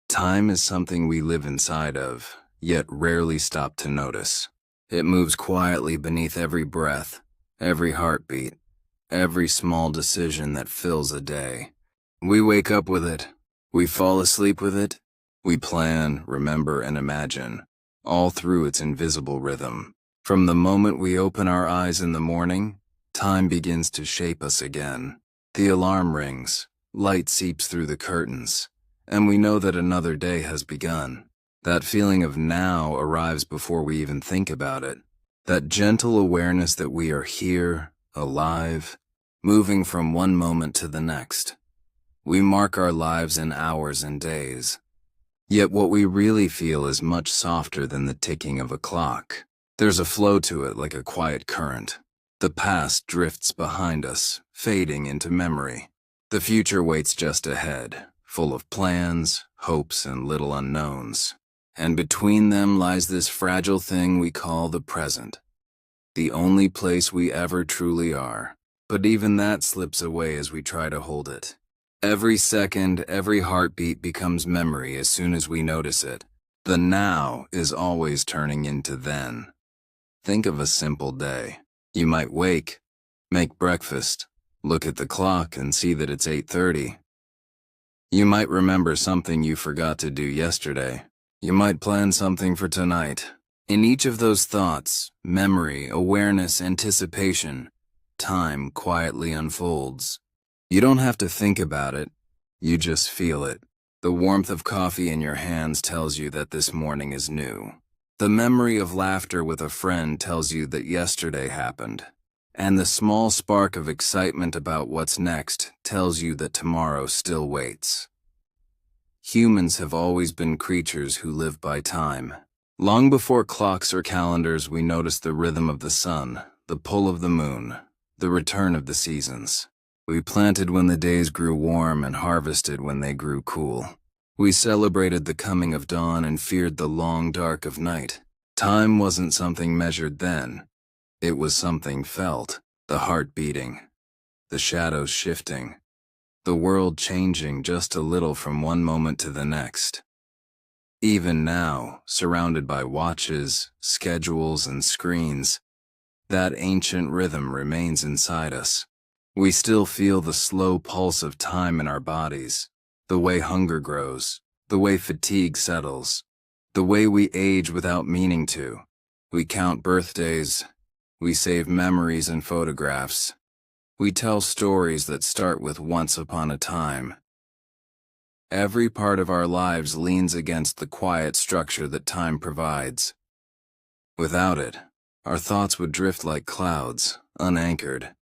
Time is something we live inside of, yet rarely stop to notice. It moves quietly beneath every breath, every heartbeat, every small decision that fills a day. We wake up with it. We fall asleep with it. We plan, remember, and imagine, all through its invisible rhythm. From the moment we open our eyes in the morning, time begins to shape us again. The alarm rings, light seeps through the curtains, and we know that another day has begun. That feeling of now arrives before we even think about it. That gentle awareness that we are here, alive, moving from one moment to the next. We mark our lives in hours and days. Yet what we really feel is much softer than the ticking of a clock. There's a flow to it like a quiet current. The past drifts behind us, fading into memory. The future waits just ahead, full of plans, hopes, and little unknowns. And between them lies this fragile thing we call the present. The only place we ever truly are. But even that slips away as we try to hold it. Every second, every heartbeat becomes memory as soon as we notice it. The now is always turning into then. Think of a simple day. You might wake, make breakfast, look at the clock and see that it's 8:30. You might remember something you forgot to do yesterday. You might plan something for tonight. In each of those thoughts, memory, awareness, anticipation, time quietly unfolds. You don't have to think about it, you just feel it. The warmth of coffee in your hands tells you that this morning is new. The memory of laughter with a friend tells you that yesterday happened. And the small spark of excitement about what's next tells you that tomorrow still waits. Humans have always been creatures who live by time. Long before clocks or calendars, we noticed the rhythm of the sun, the pull of the moon, the return of the seasons. We planted when the days grew warm and harvested when they grew cool. We celebrated the coming of dawn and feared the long dark of night. Time wasn't something measured then. It was something felt, the heart beating, the shadows shifting, the world changing just a little from one moment to the next. Even now, surrounded by watches, schedules, and screens, that ancient rhythm remains inside us. We still feel the slow pulse of time in our bodies, the way hunger grows, the way fatigue settles, the way we age without meaning to. We count birthdays, we save memories and photographs. We tell stories that start with once upon a time. Every part of our lives leans against the quiet structure that time provides. Without it, our thoughts would drift like clouds, unanchored.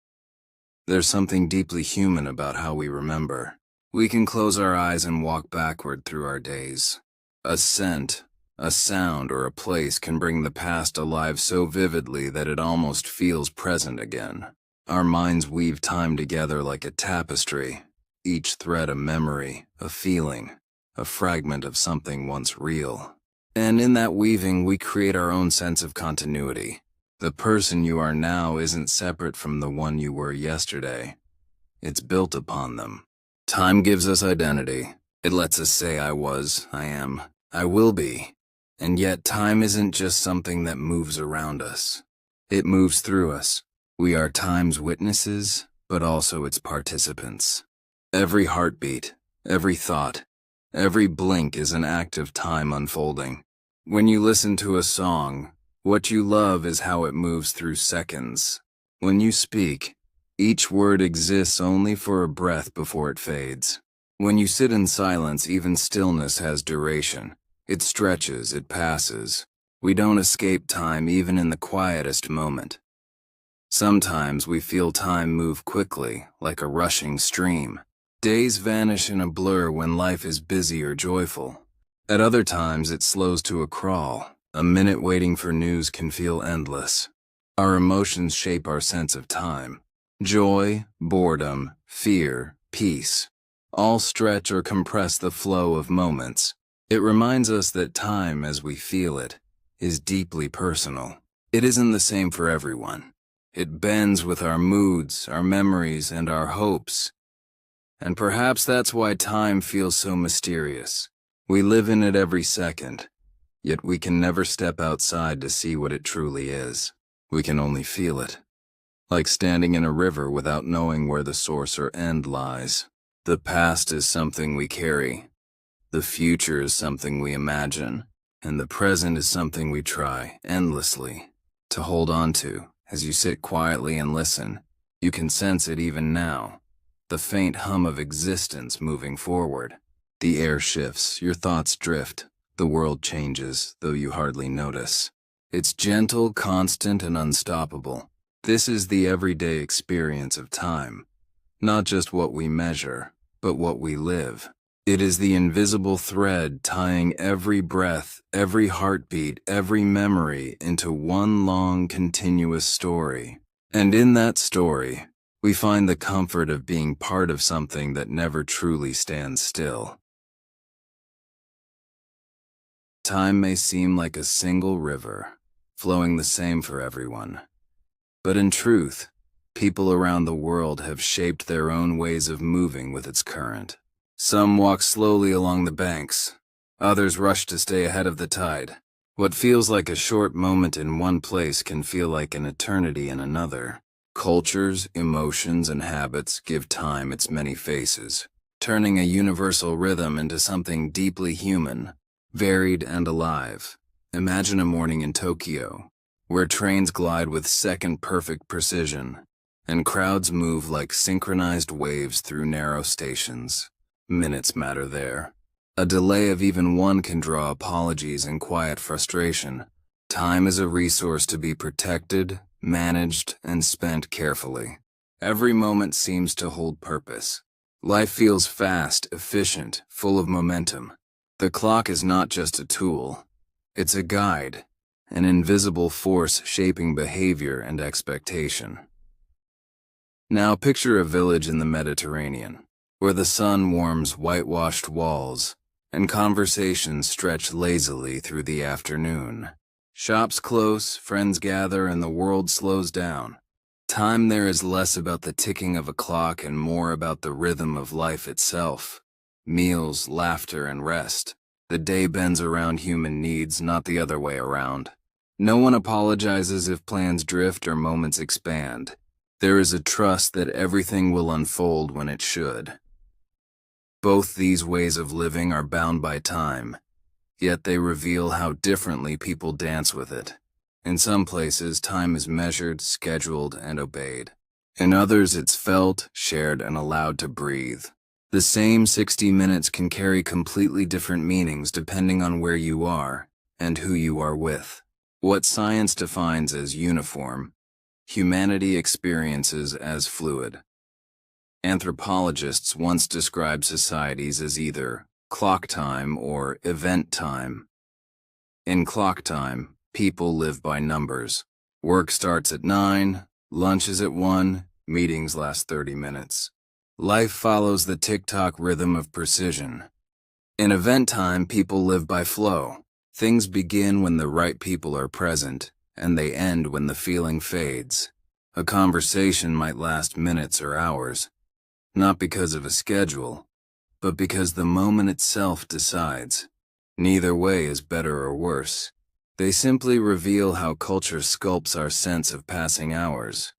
There's something deeply human about how we remember. We can close our eyes and walk backward through our days. A scent, a sound, or a place can bring the past alive so vividly that it almost feels present again. Our minds weave time together like a tapestry, each thread a memory, a feeling, a fragment of something once real. And in that weaving, we create our own sense of continuity. The person you are now isn't separate from the one you were yesterday. It's built upon them. Time gives us identity. It lets us say I was, I am, I will be. And yet time isn't just something that moves around us. It moves through us. We are time's witnesses, but also its participants. Every heartbeat, every thought, every blink is an act of time unfolding. When you listen to a song, what you love is how it moves through seconds. When you speak, each word exists only for a breath before it fades. When you sit in silence, even stillness has duration. It stretches, it passes. We don't escape time even in the quietest moment. Sometimes we feel time move quickly, like a rushing stream. Days vanish in a blur when life is busy or joyful. At other times, it slows to a crawl. A minute waiting for news can feel endless. Our emotions shape our sense of time. Joy, boredom, fear, peace, all stretch or compress the flow of moments. It reminds us that time, as we feel it, is deeply personal. It isn't the same for everyone. It bends with our moods, our memories, and our hopes. And perhaps that's why time feels so mysterious. We live in it every second, yet we can never step outside to see what it truly is. We can only feel it, like standing in a river without knowing where the source or end lies. The past is something we carry, the future is something we imagine, and the present is something we try, endlessly, to hold on to. As you sit quietly and listen, you can sense it even now, the faint hum of existence moving forward. The air shifts, your thoughts drift, the world changes, though you hardly notice. It's gentle, constant, and unstoppable. This is the everyday experience of time, not just what we measure, but what we live. It is the invisible thread tying every breath, every heartbeat, every memory into one long, continuous story. And in that story, we find the comfort of being part of something that never truly stands still. Time may seem like a single river, flowing the same for everyone. But in truth, people around the world have shaped their own ways of moving with its current. Some walk slowly along the banks, others rush to stay ahead of the tide. What feels like a short moment in one place can feel like an eternity in another. Cultures, emotions, and habits give time its many faces, turning a universal rhythm into something deeply human, varied and alive. Imagine a morning in Tokyo, where trains glide with second-perfect precision, and crowds move like synchronized waves through narrow stations. Minutes matter there. A delay of even one can draw apologies and quiet frustration. Time is a resource to be protected, managed, and spent carefully. Every moment seems to hold purpose. Life feels fast, efficient, full of momentum. The clock is not just a tool. It's a guide, an invisible force shaping behavior and expectation. Now picture a village in the Mediterranean, where the sun warms whitewashed walls and conversations stretch lazily through the afternoon. Shops close, friends gather, and the world slows down. Time there is less about the ticking of a clock and more about the rhythm of life itself. Meals, laughter, and rest. The day bends around human needs, not the other way around. No one apologizes if plans drift or moments expand. There is a trust that everything will unfold when it should. Both these ways of living are bound by time, yet they reveal how differently people dance with it. In some places, time is measured, scheduled, and obeyed. In others, it's felt, shared, and allowed to breathe. The same 60 minutes can carry completely different meanings depending on where you are and who you are with. What science defines as uniform, humanity experiences as fluid. Anthropologists once described societies as either clock time or event time. In clock time, people live by numbers. Work starts at 9, lunch is at 1, meetings last 30 minutes. Life follows the tick-tock rhythm of precision. In event time, people live by flow. Things begin when the right people are present, and they end when the feeling fades. A conversation might last minutes or hours, not because of a schedule, but because the moment itself decides. Neither way is better or worse. They simply reveal how culture sculpts our sense of passing hours.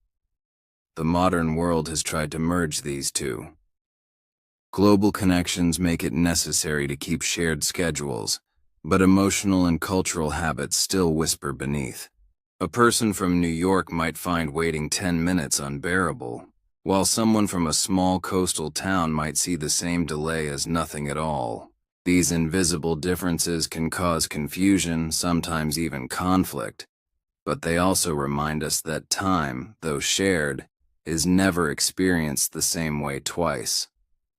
The modern world has tried to merge these two. Global connections make it necessary to keep shared schedules, but emotional and cultural habits still whisper beneath. A person from New York might find waiting 10 minutes unbearable, while someone from a small coastal town might see the same delay as nothing at all. These invisible differences can cause confusion, sometimes even conflict, but they also remind us that time, though shared, is never experienced the same way twice.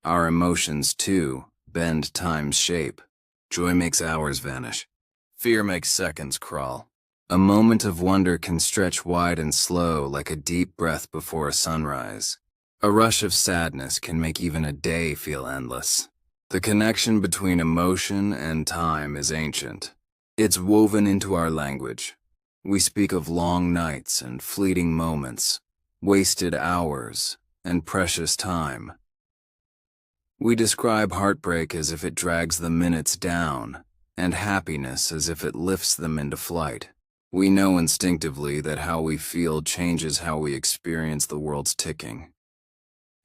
Our emotions, too, bend time's shape. Joy makes hours vanish. Fear makes seconds crawl. A moment of wonder can stretch wide and slow like a deep breath before a sunrise. A rush of sadness can make even a day feel endless. The connection between emotion and time is ancient. It's woven into our language. We speak of long nights and fleeting moments, wasted hours, and precious time. We describe heartbreak as if it drags the minutes down, and happiness as if it lifts them into flight. We know instinctively that how we feel changes how we experience the world's ticking.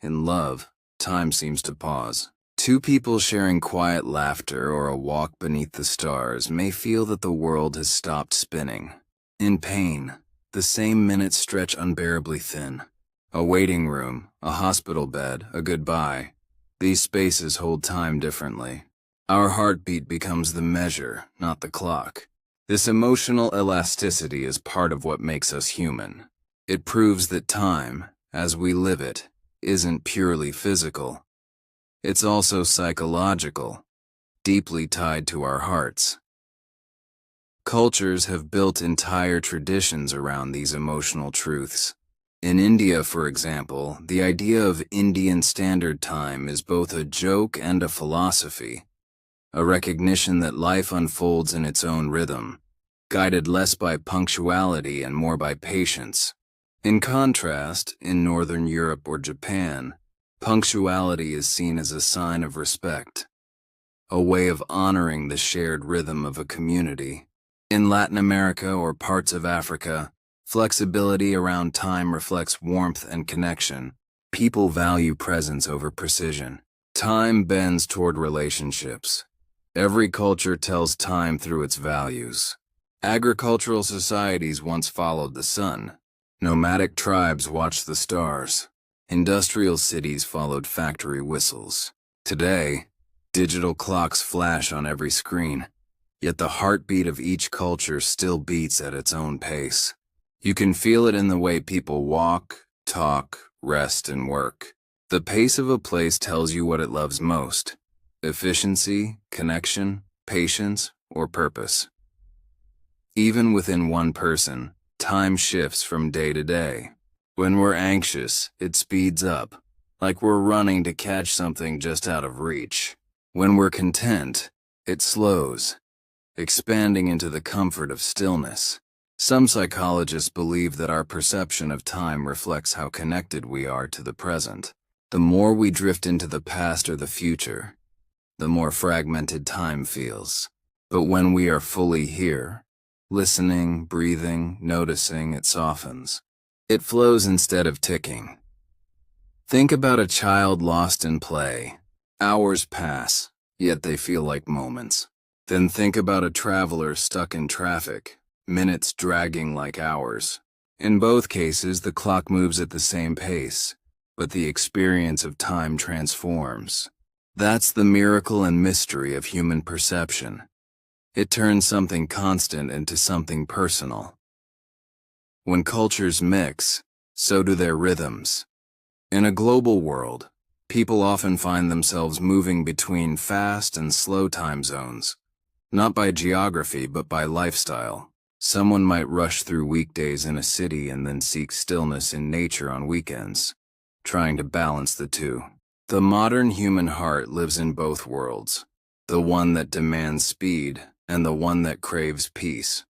In love, time seems to pause. Two people sharing quiet laughter or a walk beneath the stars may feel that the world has stopped spinning. In pain, the same minutes stretch unbearably thin. A waiting room, a hospital bed, a goodbye. These spaces hold time differently. Our heartbeat becomes the measure, not the clock. This emotional elasticity is part of what makes us human. It proves that time, as we live it, isn't purely physical. It's also psychological, deeply tied to our hearts. Cultures have built entire traditions around these emotional truths. In India, for example, the idea of Indian Standard Time is both a joke and a philosophy, a recognition that life unfolds in its own rhythm, guided less by punctuality and more by patience. In contrast, in Northern Europe or Japan, punctuality is seen as a sign of respect, a way of honoring the shared rhythm of a community. In Latin America or parts of Africa, flexibility around time reflects warmth and connection. People value presence over precision. Time bends toward relationships. Every culture tells time through its values. Agricultural societies once followed the sun. Nomadic tribes watched the stars. Industrial cities followed factory whistles. Today, digital clocks flash on every screen, yet the heartbeat of each culture still beats at its own pace. You can feel it in the way people walk, talk, rest, and work. The pace of a place tells you what it loves most: efficiency, connection, patience, or purpose. Even within one person, time shifts from day to day. When we're anxious, it speeds up, like we're running to catch something just out of reach. When we're content, it slows, expanding into the comfort of stillness. Some psychologists believe that our perception of time reflects how connected we are to the present. The more we drift into the past or the future, the more fragmented time feels. But when we are fully here, listening, breathing, noticing, it softens. It flows instead of ticking. Think about a child lost in play. Hours pass, yet they feel like moments. Then think about a traveler stuck in traffic, minutes dragging like hours. In both cases, the clock moves at the same pace, but the experience of time transforms. That's the miracle and mystery of human perception. It turns something constant into something personal. When cultures mix, so do their rhythms. In a global world, people often find themselves moving between fast and slow time zones, not by geography but by lifestyle. Someone might rush through weekdays in a city and then seek stillness in nature on weekends, trying to balance the two. The modern human heart lives in both worlds, the one that demands speed and the one that craves peace.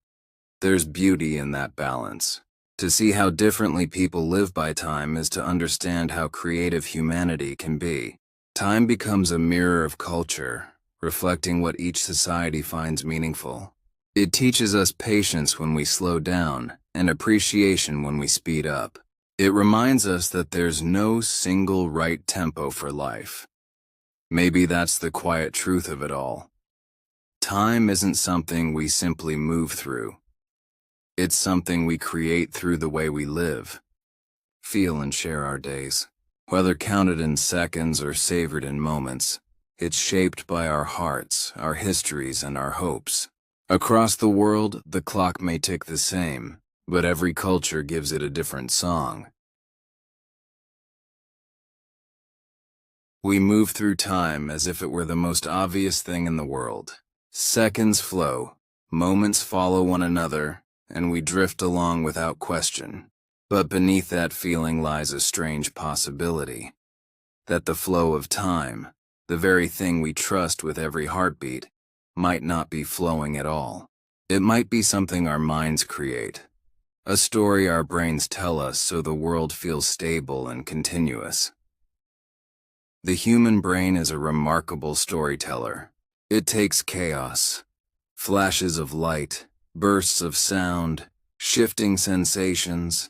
There's beauty in that balance. To see how differently people live by time is to understand how creative humanity can be. Time becomes a mirror of culture, reflecting what each society finds meaningful. It teaches us patience when we slow down and appreciation when we speed up. It reminds us that there's no single right tempo for life. Maybe that's the quiet truth of it all. Time isn't something we simply move through. It's something we create through the way we live, feel, and share our days. Whether counted in seconds or savored in moments, it's shaped by our hearts, our histories, and our hopes. Across the world, the clock may tick the same, but every culture gives it a different song. We move through time as if it were the most obvious thing in the world. Seconds flow, moments follow one another, and we drift along without question. But beneath that feeling lies a strange possibility. That the flow of time, the very thing we trust with every heartbeat, might not be flowing at all. It might be something our minds create, a story our brains tell us so the world feels stable and continuous. The human brain is a remarkable storyteller. It takes chaos, flashes of light, bursts of sound, shifting sensations,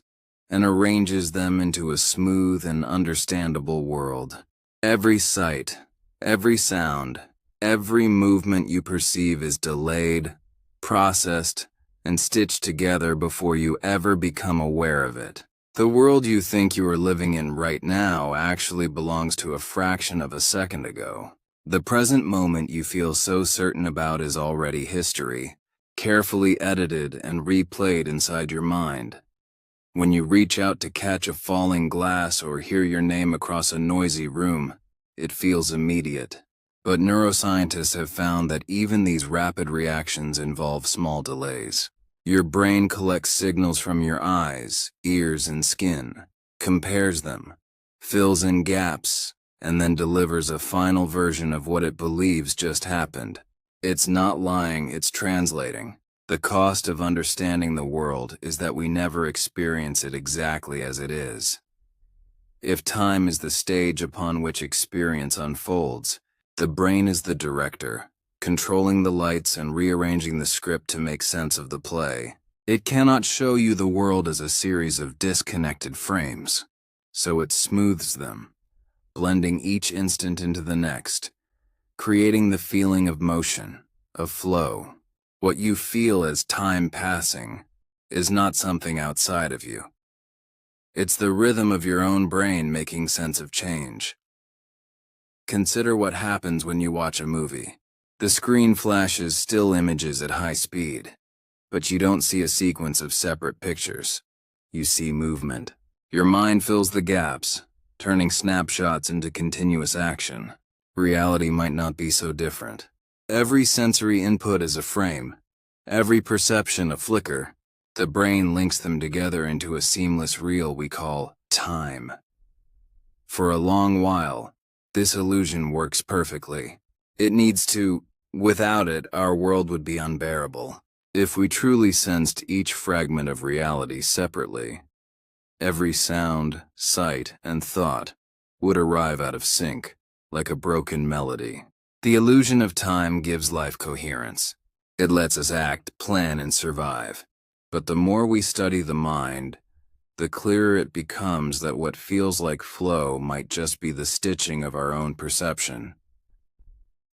and arranges them into a smooth and understandable world. Every sight, every sound, every movement you perceive is delayed, processed, and stitched together before you ever become aware of it. The world you think you are living in right now actually belongs to a fraction of a second ago. The present moment you feel so certain about is already history, carefully edited and replayed inside your mind. When you reach out to catch a falling glass or hear your name across a noisy room, it feels immediate. But neuroscientists have found that even these rapid reactions involve small delays. Your brain collects signals from your eyes, ears, and skin, compares them, fills in gaps, and then delivers a final version of what it believes just happened. It's not lying, it's translating. The cost of understanding the world is that we never experience it exactly as it is. If time is the stage upon which experience unfolds, the brain is the director, controlling the lights and rearranging the script to make sense of the play. It cannot show you the world as a series of disconnected frames, so it smooths them, blending each instant into the next, creating the feeling of motion, of flow. What you feel as time passing is not something outside of you. It's the rhythm of your own brain making sense of change. Consider what happens when you watch a movie. The screen flashes still images at high speed, but you don't see a sequence of separate pictures. You see movement. Your mind fills the gaps, turning snapshots into continuous action. Reality might not be so different. Every sensory input is a frame, every perception a flicker. The brain links them together into a seamless reel we call time. For a long while, this illusion works perfectly. It needs to. Without it, our world would be unbearable. If we truly sensed each fragment of reality separately, every sound, sight, and thought would arrive out of sync, like a broken melody. The illusion of time gives life coherence. It lets us act, plan, and survive. But the more we study the mind, the clearer it becomes that what feels like flow might just be the stitching of our own perception.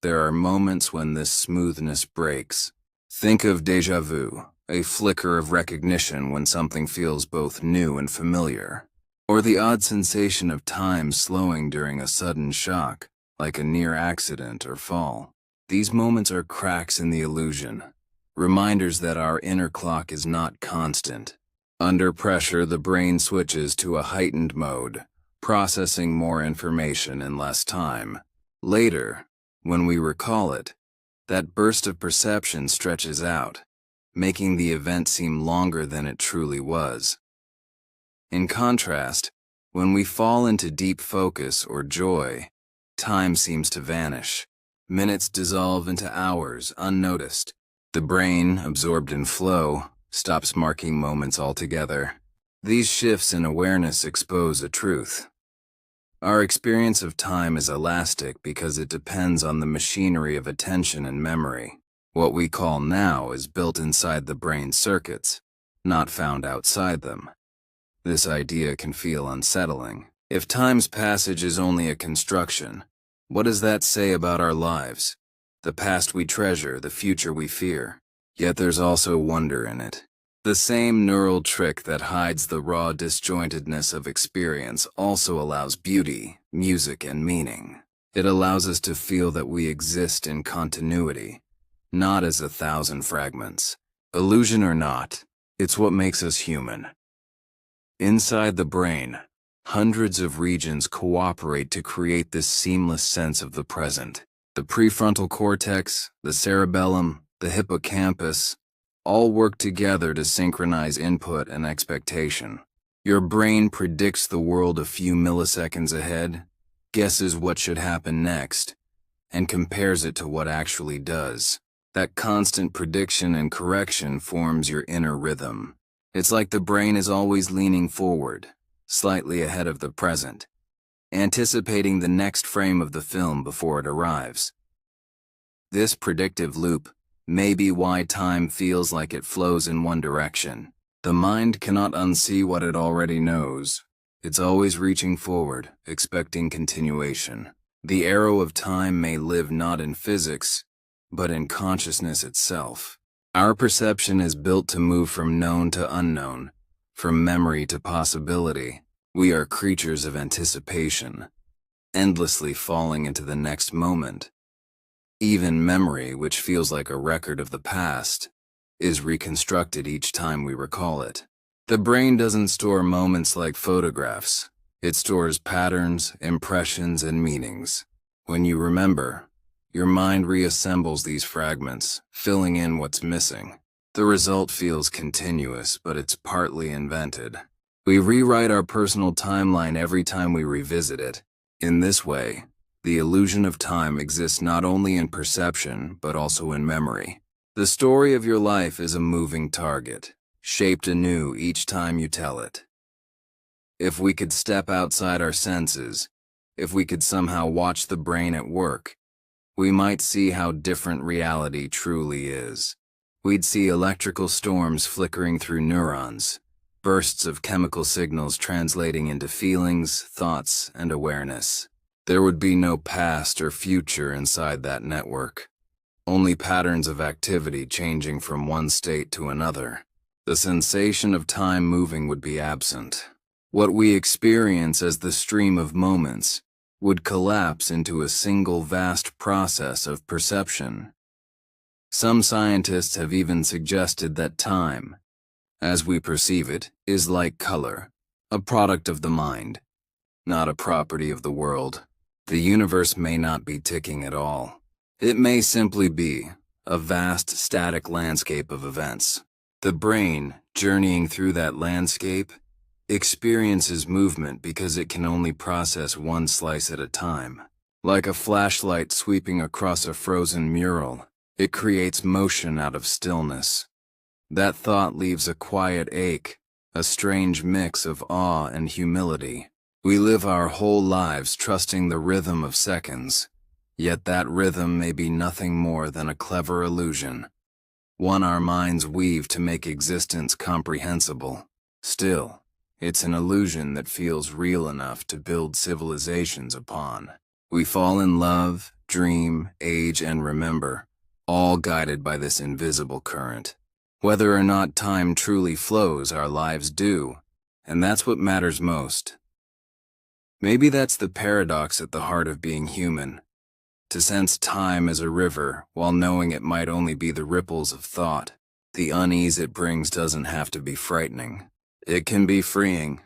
There are moments when this smoothness breaks. Think of déjà vu, a flicker of recognition when something feels both new and familiar, or the odd sensation of time slowing during a sudden shock, like a near accident or fall. These moments are cracks in the illusion, reminders that our inner clock is not constant. Under pressure, the brain switches to a heightened mode, processing more information in less time. Later, when we recall it, that burst of perception stretches out, making the event seem longer than it truly was. In contrast, when we fall into deep focus or joy, time seems to vanish. Minutes dissolve into hours, unnoticed. The brain, absorbed in flow, stops marking moments altogether. These shifts in awareness expose a truth. Our experience of time is elastic because it depends on the machinery of attention and memory. What we call now is built inside the brain's circuits, not found outside them. This idea can feel unsettling. If time's passage is only a construction, what does that say about our lives? The past we treasure, the future we fear. Yet there's also wonder in it. The same neural trick that hides the raw disjointedness of experience also allows beauty, music, and meaning. It allows us to feel that we exist in continuity, not as 1,000 fragments. Illusion or not, it's what makes us human. Inside the brain, hundreds of regions cooperate to create this seamless sense of the present. The prefrontal cortex, the cerebellum, the hippocampus, all work together to synchronize input and expectation. Your brain predicts the world a few milliseconds ahead, guesses what should happen next, and compares it to what actually does. That constant prediction and correction forms your inner rhythm. It's like the brain is always leaning forward, slightly ahead of the present, anticipating the next frame of the film before it arrives. This predictive loop may be why time feels like it flows in one direction. The mind cannot unsee what it already knows. It's always reaching forward, expecting continuation. The arrow of time may live not in physics, but in consciousness itself. Our perception is built to move from known to unknown, from memory to possibility. We are creatures of anticipation, endlessly falling into the next moment. Even memory, which feels like a record of the past, is reconstructed each time we recall it. The brain doesn't store moments like photographs. It stores patterns, impressions, and meanings. When you remember, your mind reassembles these fragments, filling in what's missing. The result feels continuous, but it's partly invented. We rewrite our personal timeline every time we revisit it. In this way, the illusion of time exists not only in perception, but also in memory. The story of your life is a moving target, shaped anew each time you tell it. If we could step outside our senses, if we could somehow watch the brain at work, we might see how different reality truly is. We'd see electrical storms flickering through neurons, bursts of chemical signals translating into feelings, thoughts, and awareness. There would be no past or future inside that network, only patterns of activity changing from one state to another. The sensation of time moving would be absent. What we experience as the stream of moments would collapse into a single vast process of perception. Some scientists have even suggested that time, as we perceive it, is like color, a product of the mind, not a property of the world. The universe may not be ticking at all. It may simply be a vast static landscape of events. The brain, journeying through that landscape, experiences movement because it can only process one slice at a time. Like a flashlight sweeping across a frozen mural, it creates motion out of stillness. That thought leaves a quiet ache, a strange mix of awe and humility. We live our whole lives trusting the rhythm of seconds, yet that rhythm may be nothing more than a clever illusion, one our minds weave to make existence comprehensible. Still, it's an illusion that feels real enough to build civilizations upon. We fall in love, dream, age, and remember, all guided by this invisible current. Whether or not time truly flows, our lives do, and that's what matters most. Maybe that's the paradox at the heart of being human, to sense time as a river while knowing it might only be the ripples of thought. The unease it brings doesn't have to be frightening. It can be freeing.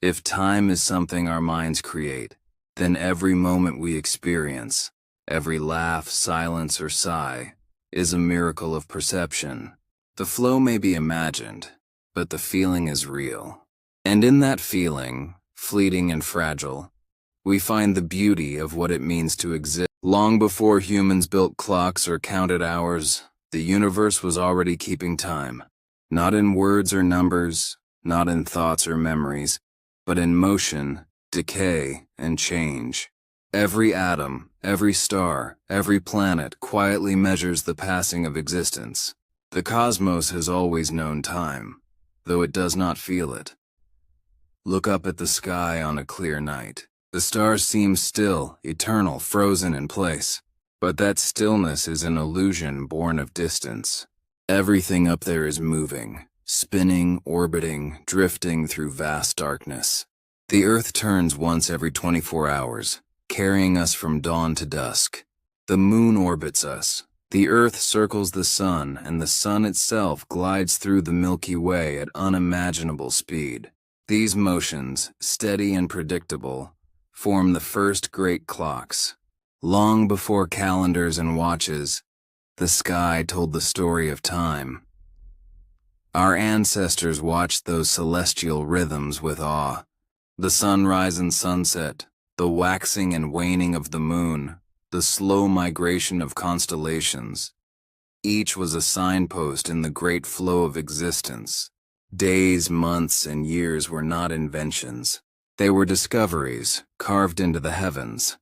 If time is something our minds create, then every moment we experience, every laugh, silence, or sigh, is a miracle of perception. The flow may be imagined, but the feeling is real. And in that feeling, fleeting and fragile, we find the beauty of what it means to exist. Long before humans built clocks or counted hours, the universe was already keeping time. Not in words or numbers, not in thoughts or memories, but in motion, decay, and change. Every atom, every star, every planet quietly measures the passing of existence. The cosmos has always known time, though it does not feel it. Look up at the sky on a clear night. The stars seem still, eternal, frozen in place. But that stillness is an illusion born of distance. Everything up there is moving, spinning, orbiting, drifting through vast darkness. The Earth turns once every 24 hours, carrying us from dawn to dusk. The moon orbits us. The Earth circles the sun, and the sun itself glides through the Milky Way at unimaginable speed. These motions, steady and predictable, form the first great clocks. Long before calendars and watches, the sky told the story of time. Our ancestors watched those celestial rhythms with awe. The sunrise and sunset, the waxing and waning of the moon, the slow migration of constellations. Each was a signpost in the great flow of existence. Days, months, and years were not inventions. They were discoveries carved into the heavens.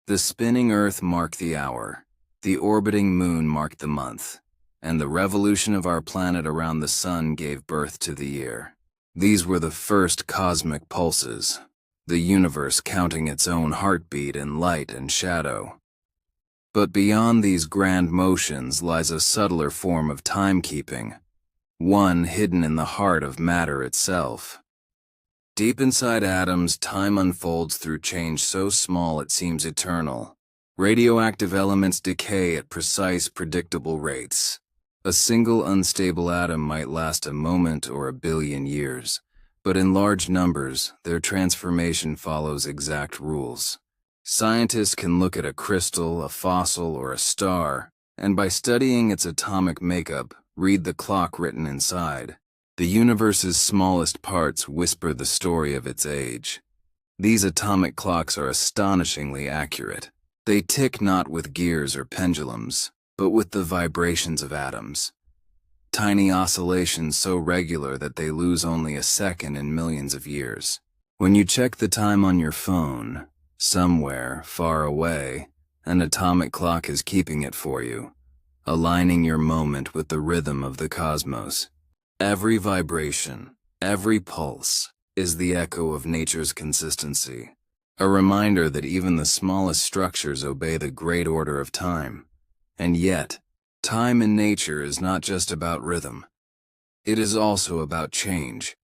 The spinning Earth marked the hour, the orbiting moon marked the month, and the revolution of our planet around the sun gave birth to the year. These were the first cosmic pulses, the universe counting its own heartbeat in light and shadow. But beyond these grand motions lies a subtler form of timekeeping, one hidden in the heart of matter itself. Deep inside atoms, time unfolds through change so small it seems eternal. Radioactive elements decay at precise, predictable rates. A single unstable atom might last a moment or a billion years, but in large numbers, their transformation follows exact rules. Scientists can look at a crystal, a fossil, or a star, and by studying its atomic makeup, read the clock written inside. The universe's smallest parts whisper the story of its age. These atomic clocks are astonishingly accurate. They tick not with gears or pendulums, but with the vibrations of atoms. Tiny oscillations so regular that they lose only a second in millions of years. When you check the time on your phone, somewhere far away, an atomic clock is keeping it for you, aligning your moment with the rhythm of the cosmos. Every vibration, every pulse, is the echo of nature's consistency, a reminder that even the smallest structures obey the great order of time. And yet, time in nature is not just about rhythm. It is also about change,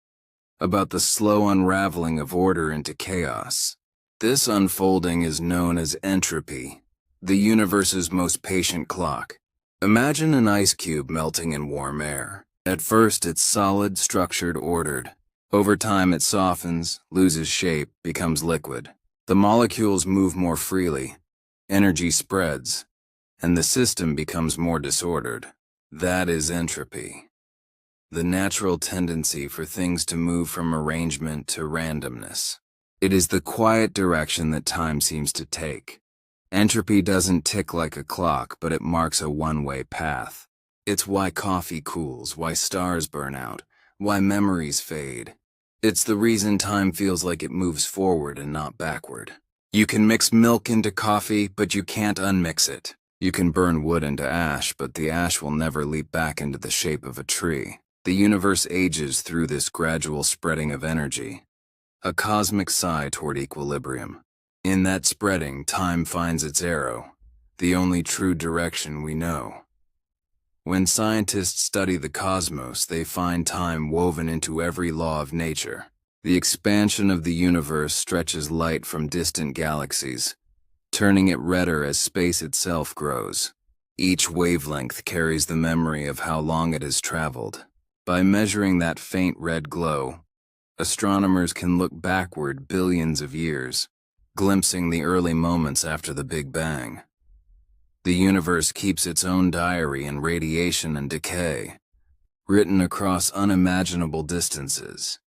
about the slow unraveling of order into chaos. This unfolding is known as entropy, the universe's most patient clock. Imagine an ice cube melting in warm air. At first, it's solid, structured, ordered. Over time, it softens, loses shape, becomes liquid. The molecules move more freely, energy spreads, and the system becomes more disordered. That is entropy, the natural tendency for things to move from arrangement to randomness. It is the quiet direction that time seems to take. Entropy doesn't tick like a clock, but it marks a one-way path. It's why coffee cools, why stars burn out, why memories fade. It's the reason time feels like it moves forward and not backward. You can mix milk into coffee, but you can't unmix it. You can burn wood into ash, but the ash will never leap back into the shape of a tree. The universe ages through this gradual spreading of energy, a cosmic sigh toward equilibrium. In that spreading, time finds its arrow, the only true direction we know. When scientists study the cosmos, they find time woven into every law of nature. The expansion of the universe stretches light from distant galaxies, turning it redder as space itself grows. Each wavelength carries the memory of how long it has traveled. By measuring that faint red glow, astronomers can look backward billions of years, glimpsing the early moments after the Big Bang. The universe keeps its own diary in radiation and decay, written across unimaginable distances.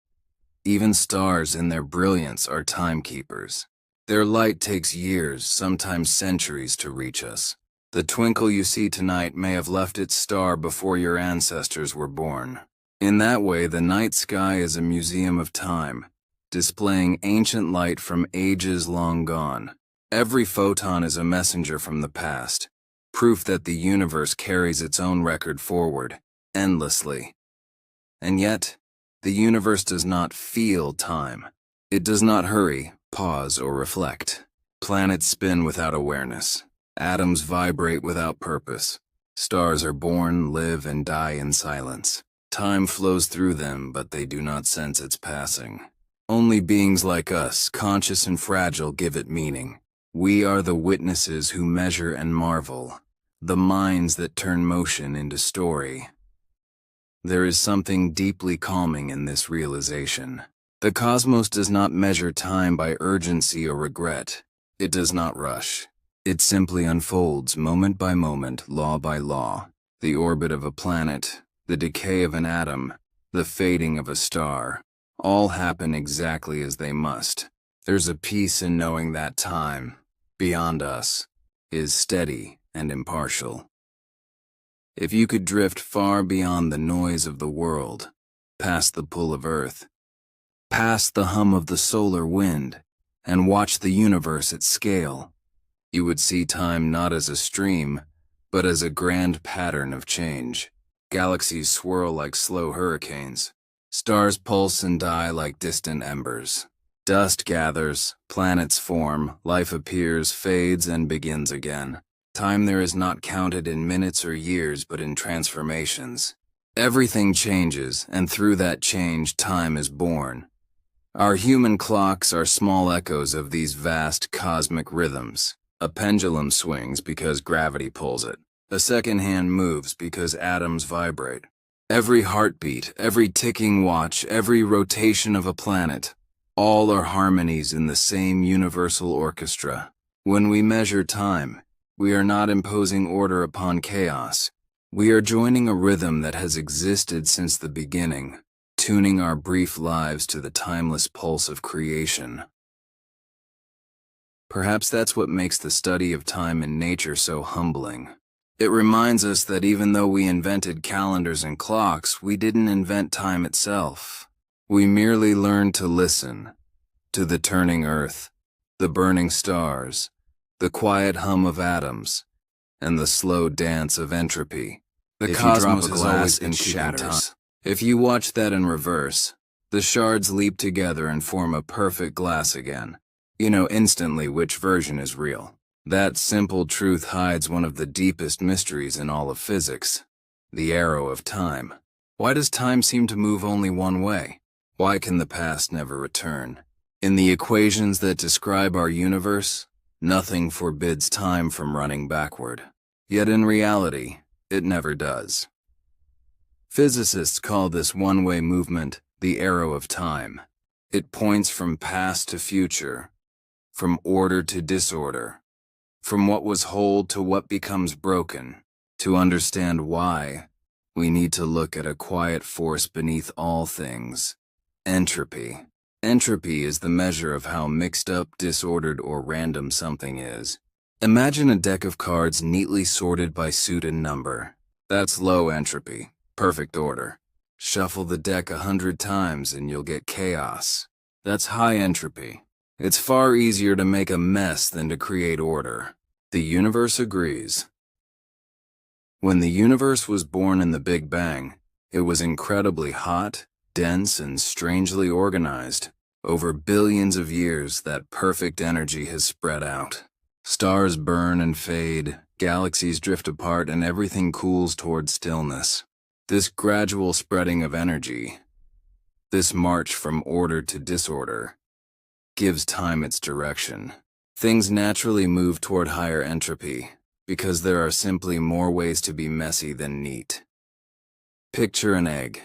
Even stars in their brilliance are timekeepers. Their light takes years, sometimes centuries, to reach us. The twinkle you see tonight may have left its star before your ancestors were born. In that way, the night sky is a museum of time, displaying ancient light from ages long gone. Every photon is a messenger from the past, proof that the universe carries its own record forward, endlessly. And yet, the universe does not feel time. It does not hurry, pause, or reflect. Planets spin without awareness. Atoms vibrate without purpose. Stars are born, live, and die in silence. Time flows through them, but they do not sense its passing. Only beings like us, conscious and fragile, give it meaning. We are the witnesses who measure and marvel, the minds that turn motion into story. There is something deeply calming in this realization. The cosmos does not measure time by urgency or regret. It does not rush. It simply unfolds moment by moment, law by law. The orbit of a planet, the decay of an atom, the fading of a star, all happen exactly as they must. There's a peace in knowing that time, beyond us, is steady and impartial. If you could drift far beyond the noise of the world, past the pull of Earth, past the hum of the solar wind, and watch the universe at scale, you would see time not as a stream, but as a grand pattern of change. Galaxies swirl like slow hurricanes. Stars pulse and die like distant embers. Dust gathers, planets form, life appears, fades, and begins again. Time there is not counted in minutes or years, but in transformations. Everything changes, and through that change, time is born. Our human clocks are small echoes of these vast cosmic rhythms. A pendulum swings because gravity pulls it. A second hand moves because atoms vibrate. Every heartbeat, every ticking watch, every rotation of a planet, all are harmonies in the same universal orchestra. When we measure time, we are not imposing order upon chaos. We are joining a rhythm that has existed since the beginning, tuning our brief lives to the timeless pulse of creation. Perhaps that's what makes the study of time in nature so humbling. It reminds us that even though we invented calendars and clocks, we didn't invent time itself. We merely learned to listen to the turning earth, the burning stars, the quiet hum of atoms, and the slow dance of entropy. The cosmos has always been shatters. If you watch that in reverse, the shards leap together and form a perfect glass again. You know instantly which version is real. That simple truth hides one of the deepest mysteries in all of physics, the arrow of time. Why does time seem to move only one way? Why can the past never return? In the equations that describe our universe, nothing forbids time from running backward. Yet in reality, it never does. Physicists call this one-way movement the arrow of time. It points from past to future, from order to disorder, from what was whole to what becomes broken. To understand why, we need to look at a quiet force beneath all things: entropy. Entropy is the measure of how mixed up, disordered, or random something is. Imagine a deck of cards neatly sorted by suit and number. That's low entropy, perfect order. Shuffle the deck 100 times and you'll get chaos. That's high entropy. It's far easier to make a mess than to create order. The universe agrees. When the universe was born in the Big Bang, it was incredibly hot, dense, and strangely organized. Over billions of years, that perfect energy has spread out. Stars burn and fade, galaxies drift apart, and everything cools toward stillness. This gradual spreading of energy, this march from order to disorder, gives time its direction. Things naturally move toward higher entropy, because there are simply more ways to be messy than neat. Picture an egg.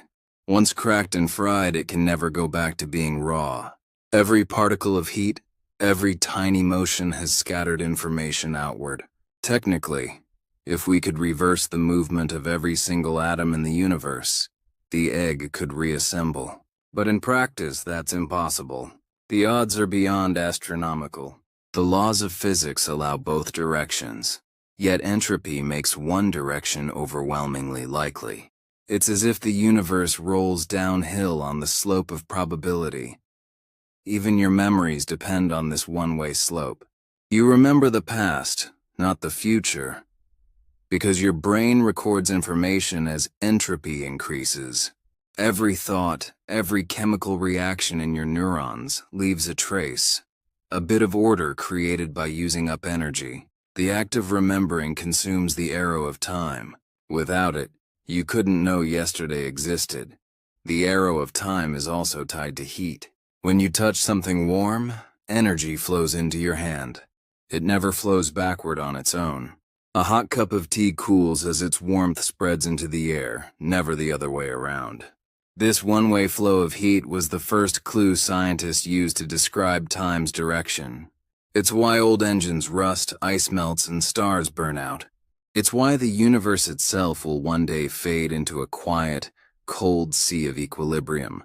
Once cracked and fried, it can never go back to being raw. Every particle of heat, every tiny motion has scattered information outward. Technically, if we could reverse the movement of every single atom in the universe, the egg could reassemble. But in practice, that's impossible. The odds are beyond astronomical. The laws of physics allow both directions, yet entropy makes one direction overwhelmingly likely. It's as if the universe rolls downhill on the slope of probability. Even your memories depend on this one-way slope. You remember the past, not the future, because your brain records information as entropy increases. Every thought, every chemical reaction in your neurons leaves a trace, a bit of order created by using up energy. The act of remembering consumes the arrow of time. Without it, you couldn't know yesterday existed. The arrow of time is also tied to heat. When you touch something warm, energy flows into your hand. It never flows backward on its own. A hot cup of tea cools as its warmth spreads into the air, never the other way around. This one-way flow of heat was the first clue scientists used to describe time's direction. It's why old engines rust, ice melts, and stars burn out. It's why the universe itself will one day fade into a quiet, cold sea of equilibrium,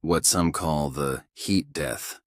what some call the heat death.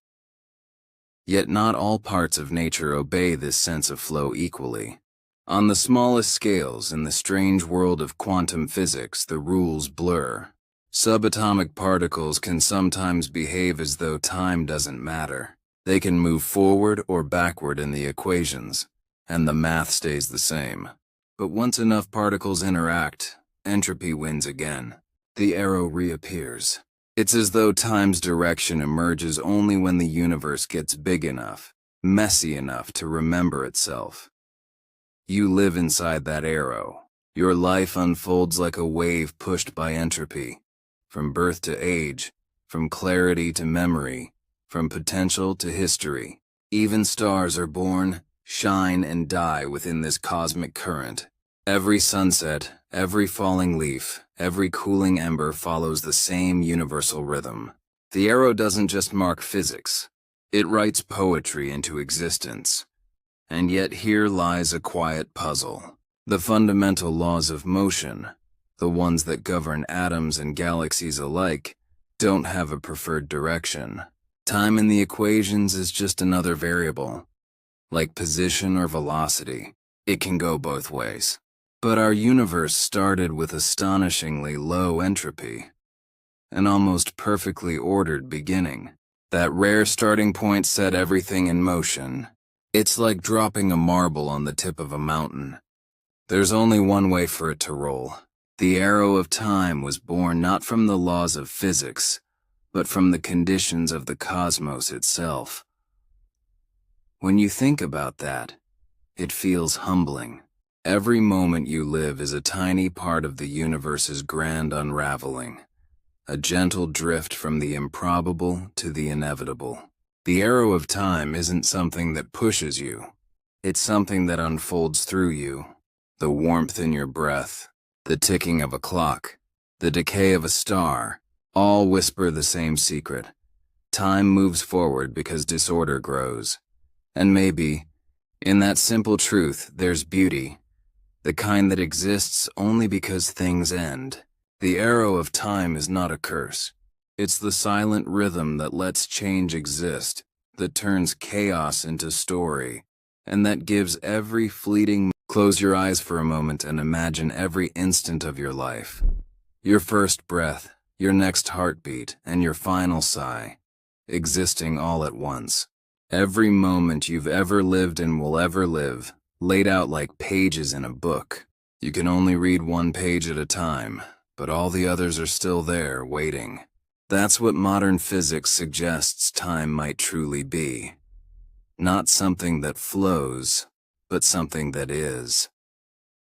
Yet not all parts of nature obey this sense of flow equally. On the smallest scales, in the strange world of quantum physics, the rules blur. Subatomic particles can sometimes behave as though time doesn't matter. They can move forward or backward in the equations, and the math stays the same. But once enough particles interact, entropy wins again. The arrow reappears. It's as though time's direction emerges only when the universe gets big enough, messy enough to remember itself. You live inside that arrow. Your life unfolds like a wave pushed by entropy. From birth to age, from clarity to memory, from potential to history. Even stars are born, shine, and die within this cosmic current. Every sunset, every falling leaf, every cooling ember follows the same universal rhythm. The arrow doesn't just mark physics. It writes poetry into existence. And yet here lies a quiet puzzle. The fundamental laws of motion, the ones that govern atoms and galaxies alike, don't have a preferred direction. Time in the equations is just another variable. Like position or velocity, it can go both ways. But our universe started with astonishingly low entropy. An almost perfectly ordered beginning. That rare starting point set everything in motion. It's like dropping a marble on the tip of a mountain. There's only one way for it to roll. The arrow of time was born not from the laws of physics, but from the conditions of the cosmos itself. When you think about that, it feels humbling. Every moment you live is a tiny part of the universe's grand unraveling, a gentle drift from the improbable to the inevitable. The arrow of time isn't something that pushes you. It's something that unfolds through you. The warmth in your breath, the ticking of a clock, the decay of a star, all whisper the same secret. Time moves forward because disorder grows. And maybe, in that simple truth, there's beauty. The kind that exists only because things end. The arrow of time is not a curse. It's the silent rhythm that lets change exist, that turns chaos into story, and that gives every fleeting... Close your eyes for a moment and imagine every instant of your life. Your first breath, your next heartbeat, and your final sigh, existing all at once. Every moment you've ever lived and will ever live, laid out like pages in a book. You can only read one page at a time, but all the others are still there, waiting. That's what modern physics suggests time might truly be. Not something that flows, but something that is.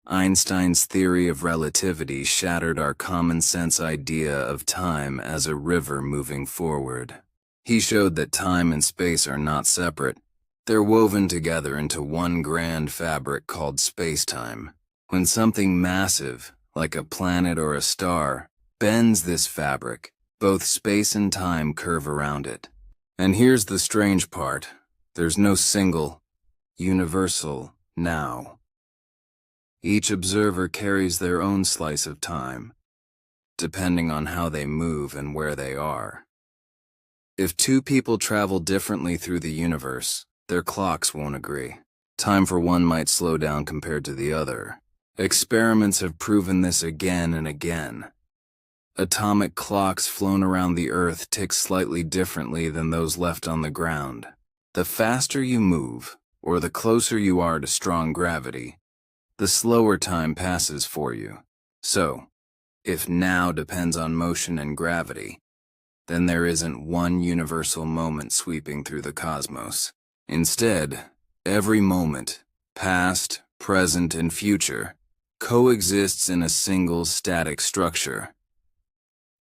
Einstein's theory of relativity shattered our common-sense idea of time as a river moving forward. He showed that time and space are not separate. They're woven together into one grand fabric called space-time. When something massive, like a planet or a star, bends this fabric, both space and time curve around it. And here's the strange part. There's no single, universal now. Each observer carries their own slice of time, depending on how they move and where they are. If two people travel differently through the universe, their clocks won't agree. Time for one might slow down compared to the other. Experiments have proven this again and again. Atomic clocks flown around the Earth tick slightly differently than those left on the ground. The faster you move, or the closer you are to strong gravity, the slower time passes for you. So, if now depends on motion and gravity, then there isn't one universal moment sweeping through the cosmos. Instead, every moment, past, present, and future, coexists in a single static structure.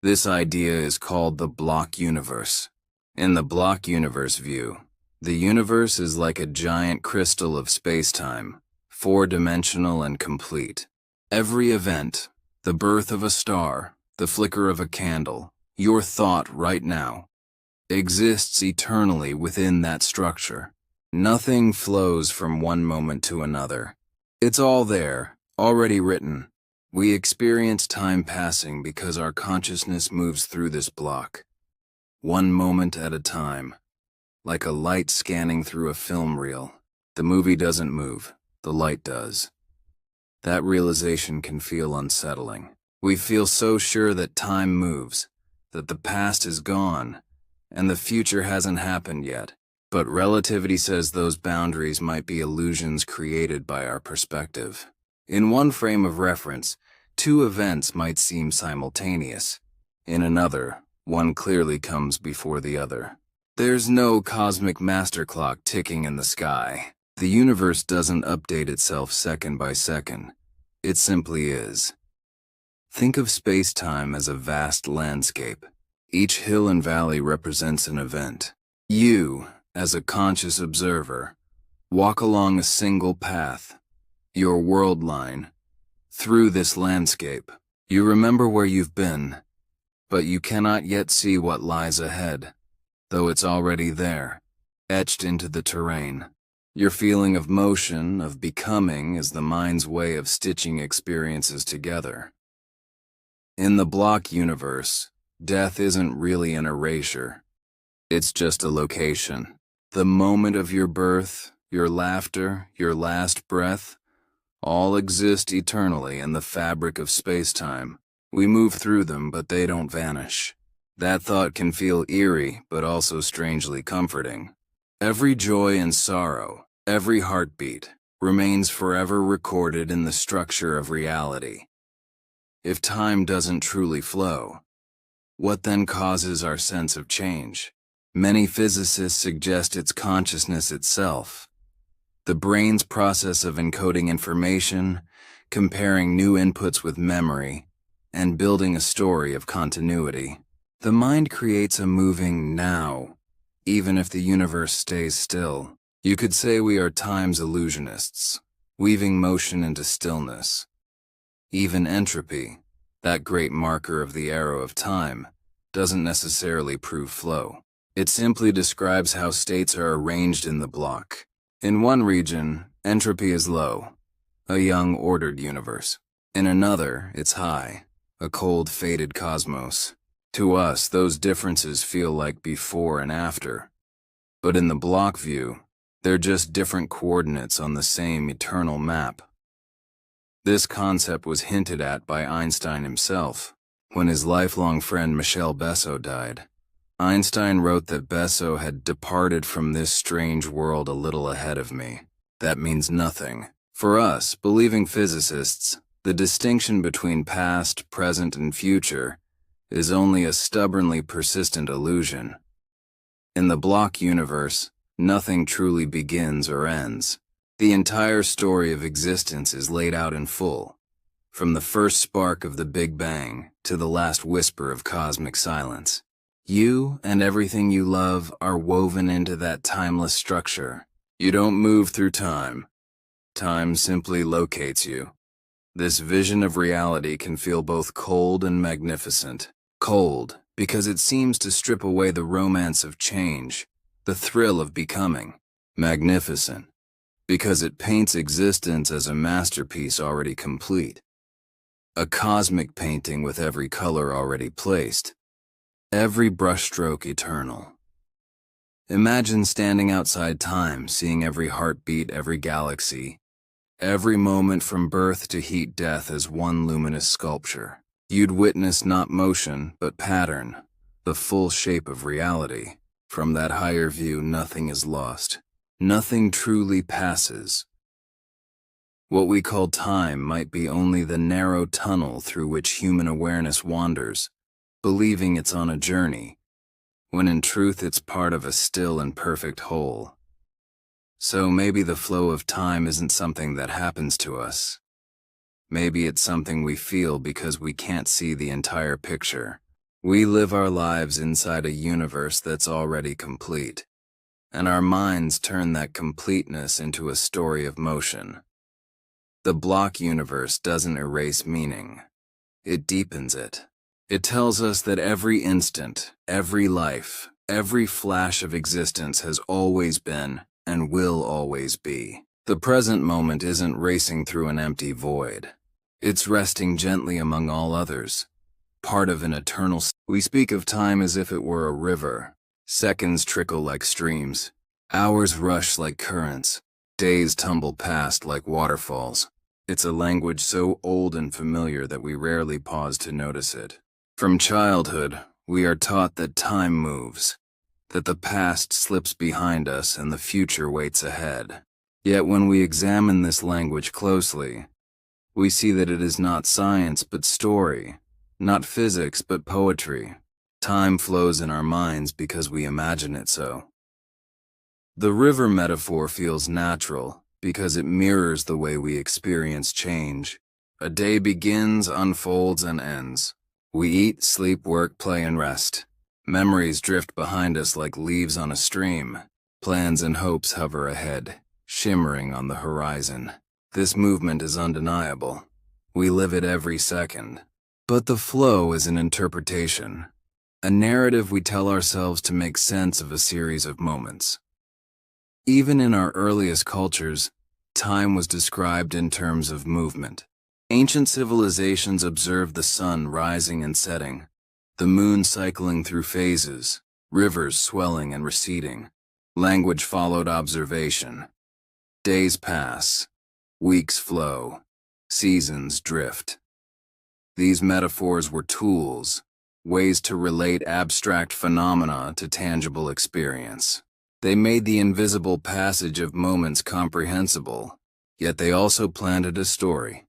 This idea is called the block universe. In the block universe view, the universe is like a giant crystal of space-time, four-dimensional and complete. Every event, the birth of a star, the flicker of a candle, your thought right now, exists eternally within that structure. Nothing flows from one moment to another. It's all there, already written. We experience time passing because our consciousness moves through this block, one moment at a time, like a light scanning through a film reel. The movie doesn't move, the light does. That realization can feel unsettling. We feel so sure that time moves, that the past is gone, and the future hasn't happened yet. But relativity says those boundaries might be illusions created by our perspective. In one frame of reference, two events might seem simultaneous. In another, one clearly comes before the other. There's no cosmic master clock ticking in the sky. The universe doesn't update itself second by second. It simply is. Think of space-time as a vast landscape. Each hill and valley represents an event. You, as a conscious observer, walk along a single path, your world line, through this landscape. You remember where you've been, but you cannot yet see what lies ahead, though it's already there, etched into the terrain. Your feeling of motion, of becoming, is the mind's way of stitching experiences together. In the block universe, death isn't really an erasure. It's just a location. The moment of your birth, your laughter, your last breath, all exist eternally in the fabric of space-time. We move through them, but they don't vanish. That thought can feel eerie, but also strangely comforting. Every joy and sorrow, every heartbeat, remains forever recorded in the structure of reality. If time doesn't truly flow, what then causes our sense of change? Many physicists suggest it's consciousness itself. The brain's process of encoding information, comparing new inputs with memory, and building a story of continuity. The mind creates a moving now, even if the universe stays still. You could say we are time's illusionists, weaving motion into stillness. Even entropy, that great marker of the arrow of time, doesn't necessarily prove flow. It simply describes how states are arranged in the block. In one region, entropy is low, a young, ordered universe. In another, it's high, a cold, fated cosmos. To us, those differences feel like before and after. But in the block view, they're just different coordinates on the same eternal map. This concept was hinted at by Einstein himself. When his lifelong friend Michel Besso died, Einstein wrote that Besso had departed from this strange world a little ahead of me. That means nothing. For us, believing physicists, the distinction between past, present, and future is only a stubbornly persistent illusion. In the block universe, nothing truly begins or ends. The entire story of existence is laid out in full, from the first spark of the Big Bang to the last whisper of cosmic silence. You and everything you love are woven into that timeless structure. You don't move through time. Time simply locates you. This vision of reality can feel both cold and magnificent. Cold, because it seems to strip away the romance of change, the thrill of becoming. Magnificent, because it paints existence as a masterpiece already complete. A cosmic painting with every color already placed, every brushstroke eternal. Imagine standing outside time, seeing every heartbeat, every galaxy, every moment from birth to heat death as one luminous sculpture. You'd witness not motion, but pattern, the full shape of reality. From that higher view, nothing is lost. Nothing truly passes. What we call time might be only the narrow tunnel through which human awareness wanders, believing it's on a journey, when in truth it's part of a still and perfect whole. So maybe the flow of time isn't something that happens to us. Maybe it's something we feel because we can't see the entire picture. We live our lives inside a universe that's already complete, and our minds turn that completeness into a story of motion. The block universe doesn't erase meaning. It deepens it. It tells us that every instant, every life, every flash of existence has always been and will always be. The present moment isn't racing through an empty void. It's resting gently among all others, part of an eternal. We speak of time as if it were a river. Seconds trickle like streams. Hours rush like currents. Days tumble past like waterfalls. It's a language so old and familiar that we rarely pause to notice it. From childhood, we are taught that time moves, that the past slips behind us and the future waits ahead. Yet when we examine this language closely, we see that it is not science but story, not physics but poetry. Time flows in our minds because we imagine it so. The river metaphor feels natural because it mirrors the way we experience change. A day begins, unfolds, and ends. We eat, sleep, work, play, and rest. Memories drift behind us like leaves on a stream. Plans and hopes hover ahead, shimmering on the horizon. This movement is undeniable. We live it every second. But the flow is an interpretation, a narrative we tell ourselves to make sense of a series of moments. Even in our earliest cultures, time was described in terms of movement. Ancient civilizations observed the sun rising and setting, the moon cycling through phases, rivers swelling and receding. Language followed observation. Days pass, weeks flow, seasons drift. These metaphors were tools, ways to relate abstract phenomena to tangible experience. They made the invisible passage of moments comprehensible, yet they also planted a story,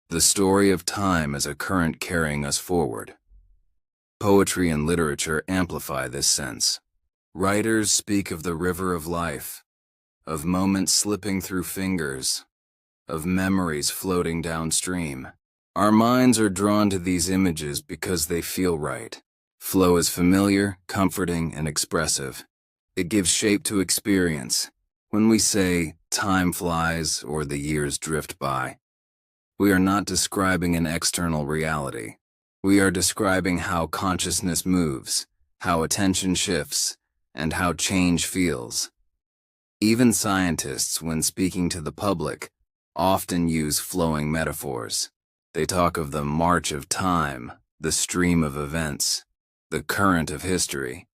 the story of time as a current carrying us forward. Poetry and literature amplify this sense. Writers speak of the river of life, of moments slipping through fingers, of memories floating downstream. Our minds are drawn to these images because they feel right. Flow is familiar, comforting, and expressive. It gives shape to experience. When we say, time flies or the years drift by, we are not describing an external reality. We are describing how consciousness moves, how attention shifts, and how change feels. Even scientists, when speaking to the public, often use flowing metaphors. They talk of the march of time, the stream of events, the current of history.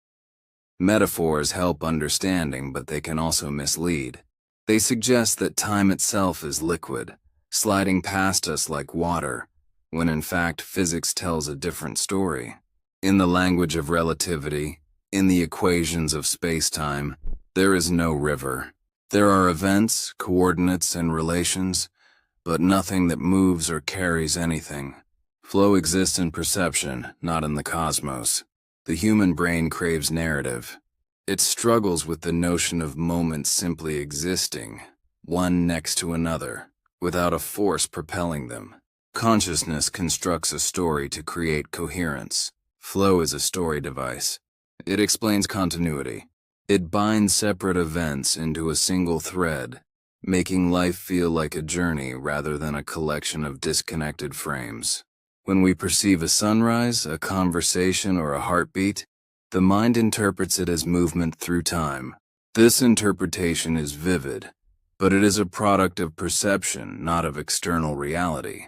Metaphors help understanding, but they can also mislead. They suggest that time itself is liquid, sliding past us like water, when in fact physics tells a different story. In the language of relativity, in the equations of space-time, there is no river. There are events, coordinates, and relations, but nothing that moves or carries anything. Flow exists in perception, not in the cosmos. The human brain craves narrative. It struggles with the notion of moments simply existing, one next to another, without a force propelling them. Consciousness constructs a story to create coherence. Flow is a story device. It explains continuity. It binds separate events into a single thread, making life feel like a journey rather than a collection of disconnected frames. When we perceive a sunrise, a conversation, or a heartbeat, the mind interprets it as movement through time. This interpretation is vivid, but it is a product of perception, not of external reality.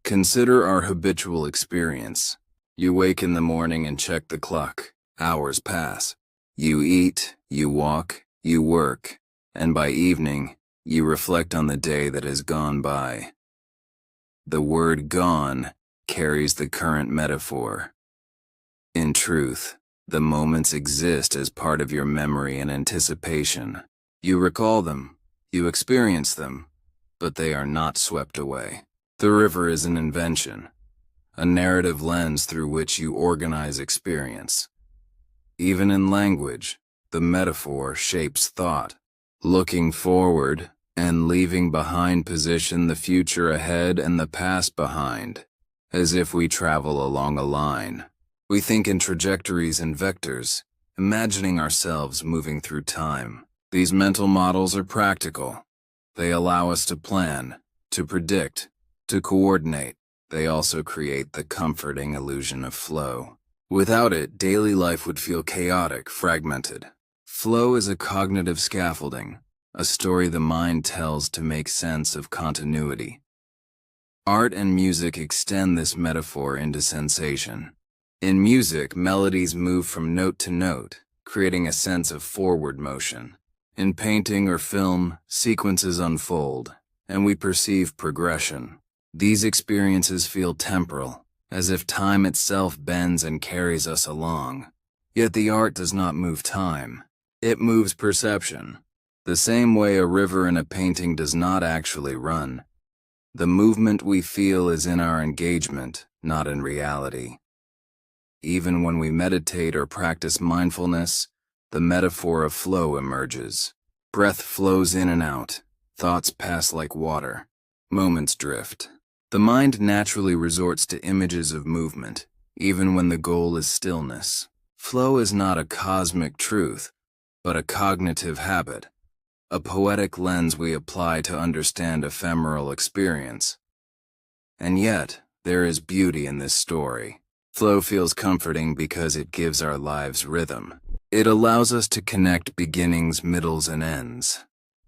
Consider our habitual experience. You wake in the morning and check the clock. Hours pass. You eat, you walk, you work, and by evening, you reflect on the day that has gone by. The word gone carries the current metaphor. In truth, the moments exist as part of your memory and anticipation. You recall them, you experience them, but they are not swept away. The river is an invention, a narrative lens through which you organize experience. Even in language, the metaphor shapes thought. Looking forward and leaving behind position the future ahead and the past behind, as if we travel along a line. We think in trajectories and vectors, imagining ourselves moving through time. These mental models are practical. They allow us to plan, to predict, to coordinate. They also create the comforting illusion of flow. Without it, daily life would feel chaotic, fragmented. Flow is a cognitive scaffolding, a story the mind tells to make sense of continuity. Art and music extend this metaphor into sensation. In music, melodies move from note to note, creating a sense of forward motion. In painting or film, sequences unfold, and we perceive progression. These experiences feel temporal, as if time itself bends and carries us along. Yet the art does not move time. It moves perception. The same way a river in a painting does not actually run. The movement we feel is in our engagement, not in reality. Even when we meditate or practice mindfulness, the metaphor of flow emerges. Breath flows in and out. Thoughts pass like water. Moments drift. The mind naturally resorts to images of movement, even when the goal is stillness. Flow is not a cosmic truth, but a cognitive habit, a poetic lens we apply to understand ephemeral experience. And yet, there is beauty in this story. Flow feels comforting because it gives our lives rhythm. It allows us to connect beginnings, middles, and ends.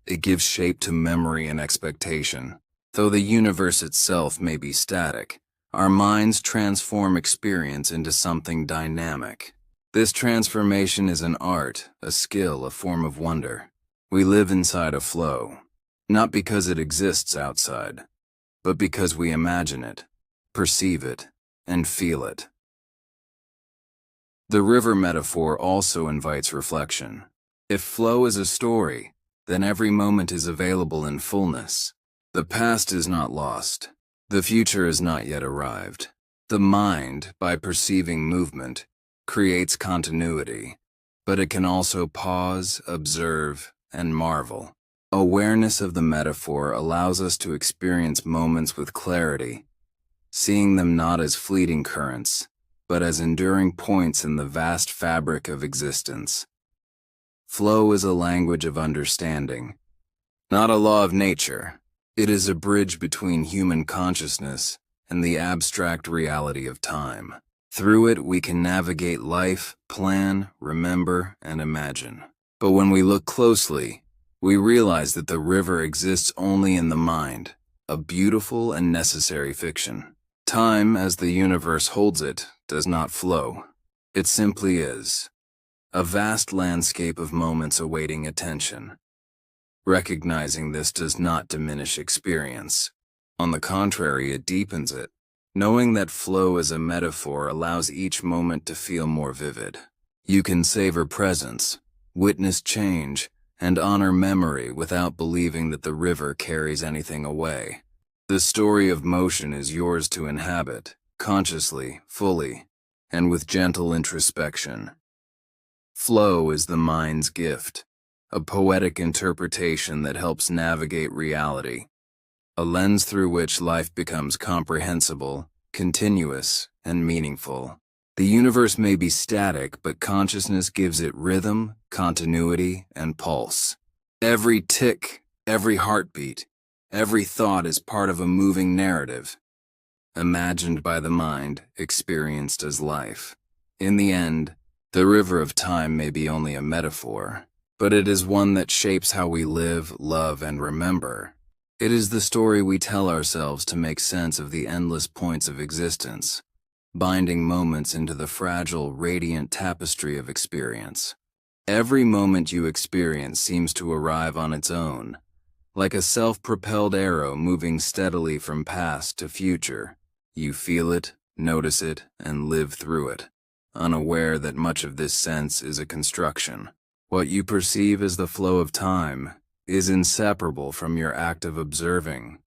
It gives shape to memory and expectation. Though the universe itself may be static, our minds transform experience into something dynamic. This transformation is an art, a skill, a form of wonder. We live inside a flow, not because it exists outside, but because we imagine it, perceive it, and feel it. The river metaphor also invites reflection. If flow is a story, then every moment is available in fullness. The past is not lost. The future has not yet arrived. The mind, by perceiving movement, creates continuity, but it can also pause, observe, and marvel. Awareness of the metaphor allows us to experience moments with clarity, seeing them not as fleeting currents, but as enduring points in the vast fabric of existence. Flow is a language of understanding, not a law of nature. It is a bridge between human consciousness and the abstract reality of time. Through it, we can navigate life, plan, remember, and imagine. But when we look closely, we realize that the river exists only in the mind, a beautiful and necessary fiction. Time, as the universe holds it, does not flow. It simply is. A vast landscape of moments awaiting attention. Recognizing this does not diminish experience. On the contrary, it deepens it. Knowing that flow as a metaphor allows each moment to feel more vivid. You can savor presence, witness change, and honor memory without believing that the river carries anything away. The story of motion is yours to inhabit, consciously, fully, and with gentle introspection. Flow is the mind's gift, a poetic interpretation that helps navigate reality, a lens through which life becomes comprehensible, continuous, and meaningful. The universe may be static, but consciousness gives it rhythm, continuity, and pulse. Every tick, every heartbeat, every thought is part of a moving narrative, imagined by the mind, experienced as life. In the end, the river of time may be only a metaphor, but it is one that shapes how we live, love, and remember. It is the story we tell ourselves to make sense of the endless points of existence, binding moments into the fragile, radiant tapestry of experience. Every moment you experience seems to arrive on its own, like a self-propelled arrow moving steadily from past to future. You feel it, notice it, and live through it, unaware that much of this sense is a construction. What you perceive as the flow of time is inseparable from your act of observing,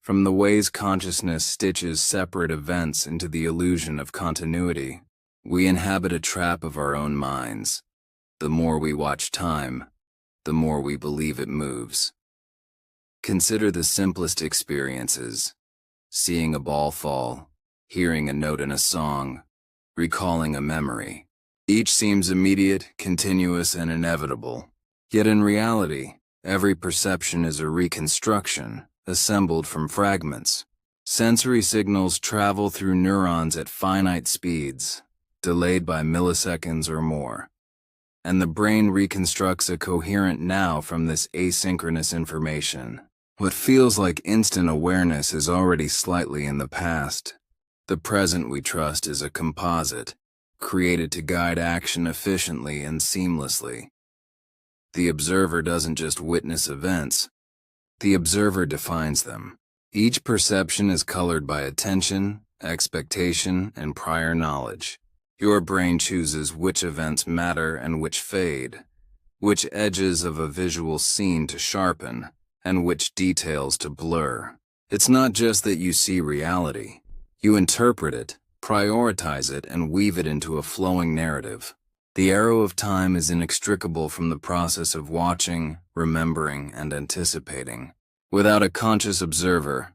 from the ways consciousness stitches separate events into the illusion of continuity. We inhabit a trap of our own minds. The more we watch time, the more we believe it moves. Consider the simplest experiences: seeing a ball fall, hearing a note in a song, recalling a memory. Each seems immediate, continuous, and inevitable. Yet in reality, every perception is a reconstruction, assembled from fragments. Sensory signals travel through neurons at finite speeds, delayed by milliseconds or more. And the brain reconstructs a coherent now from this asynchronous information. What feels like instant awareness is already slightly in the past. The present we trust is a composite, created to guide action efficiently and seamlessly. The observer doesn't just witness events, The observer defines them. Each perception is colored by attention, expectation, and prior knowledge. Your brain chooses which events matter and which fade, which edges of a visual scene to sharpen, and which details to blur. It's not just that you see reality. You interpret it, prioritize it, and weave it into a flowing narrative. The arrow of time is inextricable from the process of watching, remembering, and anticipating. Without a conscious observer,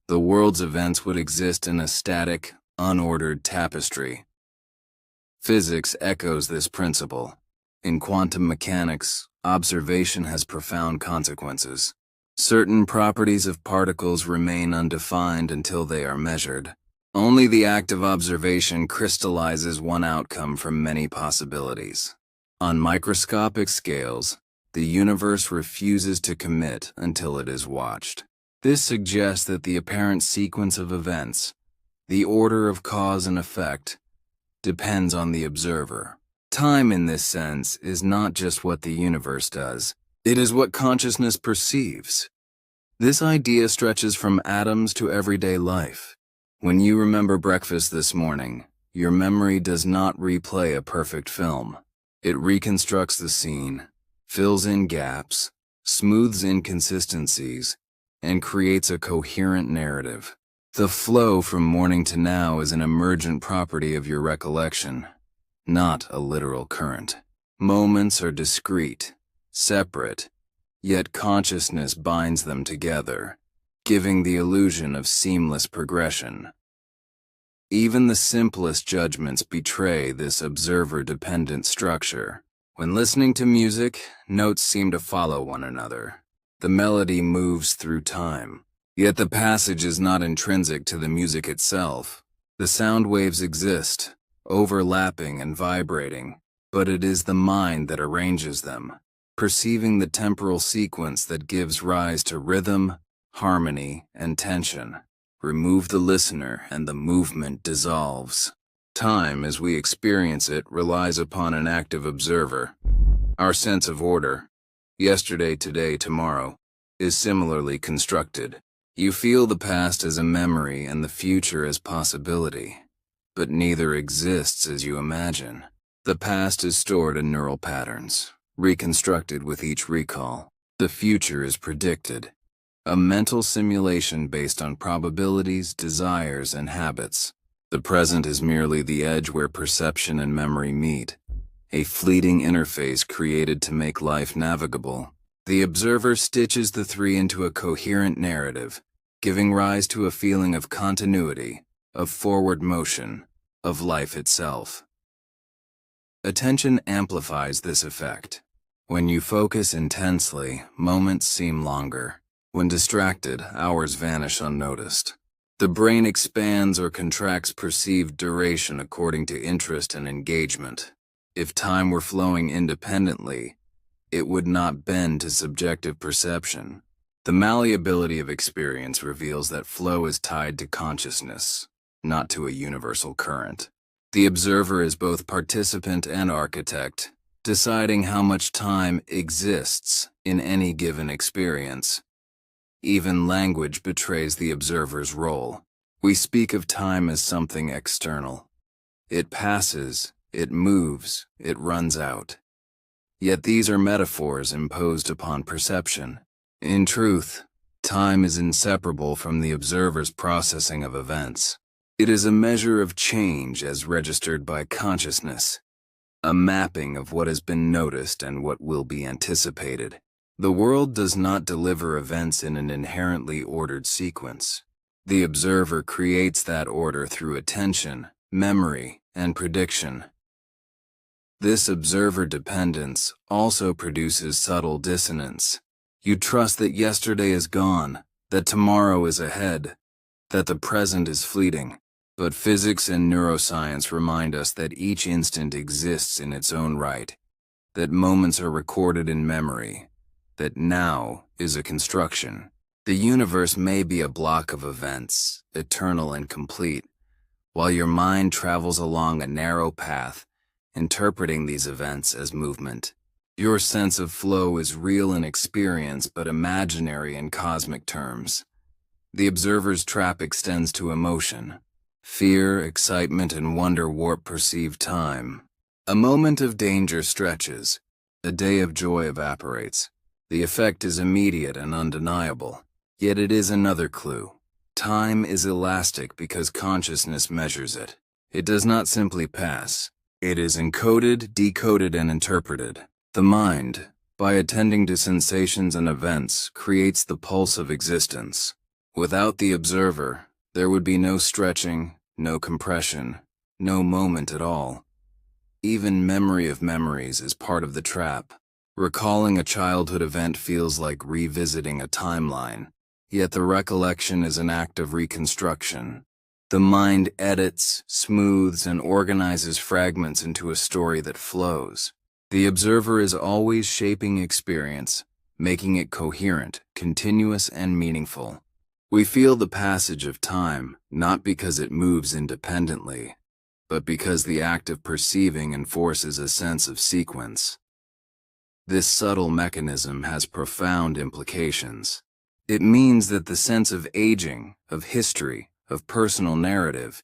the world's events would exist in a static, unordered tapestry. Physics echoes this principle. In quantum mechanics, observation has profound consequences. Certain properties of particles remain undefined until they are measured. Only the act of observation crystallizes one outcome from many possibilities. On microscopic scales, the universe refuses to commit until it is watched. This suggests that the apparent sequence of events, the order of cause and effect, depends on the observer. Time, in this sense, is not just what the universe does. It is what consciousness perceives. This idea stretches from atoms to everyday life. When you remember breakfast this morning, your memory does not replay a perfect film. It reconstructs the scene, fills in gaps, smooths inconsistencies, and creates a coherent narrative. The flow from morning to now is an emergent property of your recollection, not a literal current. Moments are discrete, separate, yet consciousness binds them together, giving the illusion of seamless progression. Even the simplest judgments betray this observer-dependent structure. When listening to music, notes seem to follow one another. The melody moves through time, yet the passage is not intrinsic to the music itself. The sound waves exist, overlapping and vibrating, but it is the mind that arranges them, perceiving the temporal sequence that gives rise to rhythm, harmony, and tension. Remove the listener and the movement dissolves. Time, as we experience it, relies upon an active observer. Our sense of order, yesterday, today, tomorrow, is similarly constructed. You feel the past as a memory and the future as possibility, but neither exists as you imagine. The past is stored in neural patterns, reconstructed with each recall. The future is predicted, a mental simulation based on probabilities, desires, and habits. The present is merely the edge where perception and memory meet, a fleeting interface created to make life navigable. The observer stitches the three into a coherent narrative, giving rise to a feeling of continuity, of forward motion, of life itself. Attention amplifies this effect. When you focus intensely, moments seem longer. When distracted, hours vanish unnoticed. The brain expands or contracts perceived duration according to interest and engagement. If time were flowing independently, it would not bend to subjective perception. The malleability of experience reveals that flow is tied to consciousness, not to a universal current. The observer is both participant and architect, deciding how much time exists in any given experience. Even language betrays the observer's role. We speak of time as something external. It passes, it moves, it runs out. Yet these are metaphors imposed upon perception. In truth, time is inseparable from the observer's processing of events. It is a measure of change as registered by consciousness, a mapping of what has been noticed and what will be anticipated. The world does not deliver events in an inherently ordered sequence. The observer creates that order through attention, memory, and prediction. This observer dependence also produces subtle dissonance. You trust that yesterday is gone, that tomorrow is ahead, that the present is fleeting. But physics and neuroscience remind us that each instant exists in its own right, that moments are recorded in memory, that now is a construction. The universe may be a block of events, eternal and complete, while your mind travels along a narrow path, interpreting these events as movement. Your sense of flow is real in experience but imaginary in cosmic terms. The observer's trap extends to emotion. Fear, excitement, and wonder warp perceived time. A moment of danger stretches. A day of joy evaporates. The effect is immediate and undeniable. Yet it is another clue. Time is elastic because consciousness measures it. It does not simply pass. It is encoded, decoded, and interpreted. The mind, by attending to sensations and events, creates the pulse of existence. Without the observer, there would be no stretching, no compression, no moment at all. Even memory of memories is part of the trap. Recalling a childhood event feels like revisiting a timeline, yet the recollection is an act of reconstruction. The mind edits, smooths, and organizes fragments into a story that flows. The observer is always shaping experience, making it coherent, continuous, and meaningful. We feel the passage of time, not because it moves independently, but because the act of perceiving enforces a sense of sequence. This subtle mechanism has profound implications. It means that the sense of aging, of history, of personal narrative,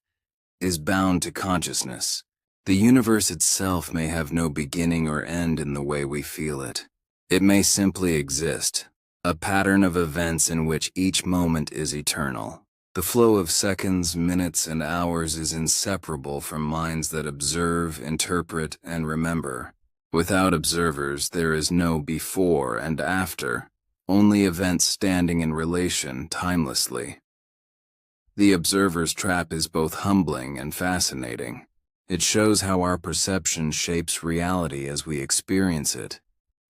is bound to consciousness. The universe itself may have no beginning or end in the way we feel it. It may simply exist, a pattern of events in which each moment is eternal. The flow of seconds, minutes, and hours is inseparable from minds that observe, interpret, and remember. Without observers, there is no before and after, only events standing in relation timelessly. The observer's trap is both humbling and fascinating. It shows how our perception shapes reality as we experience it,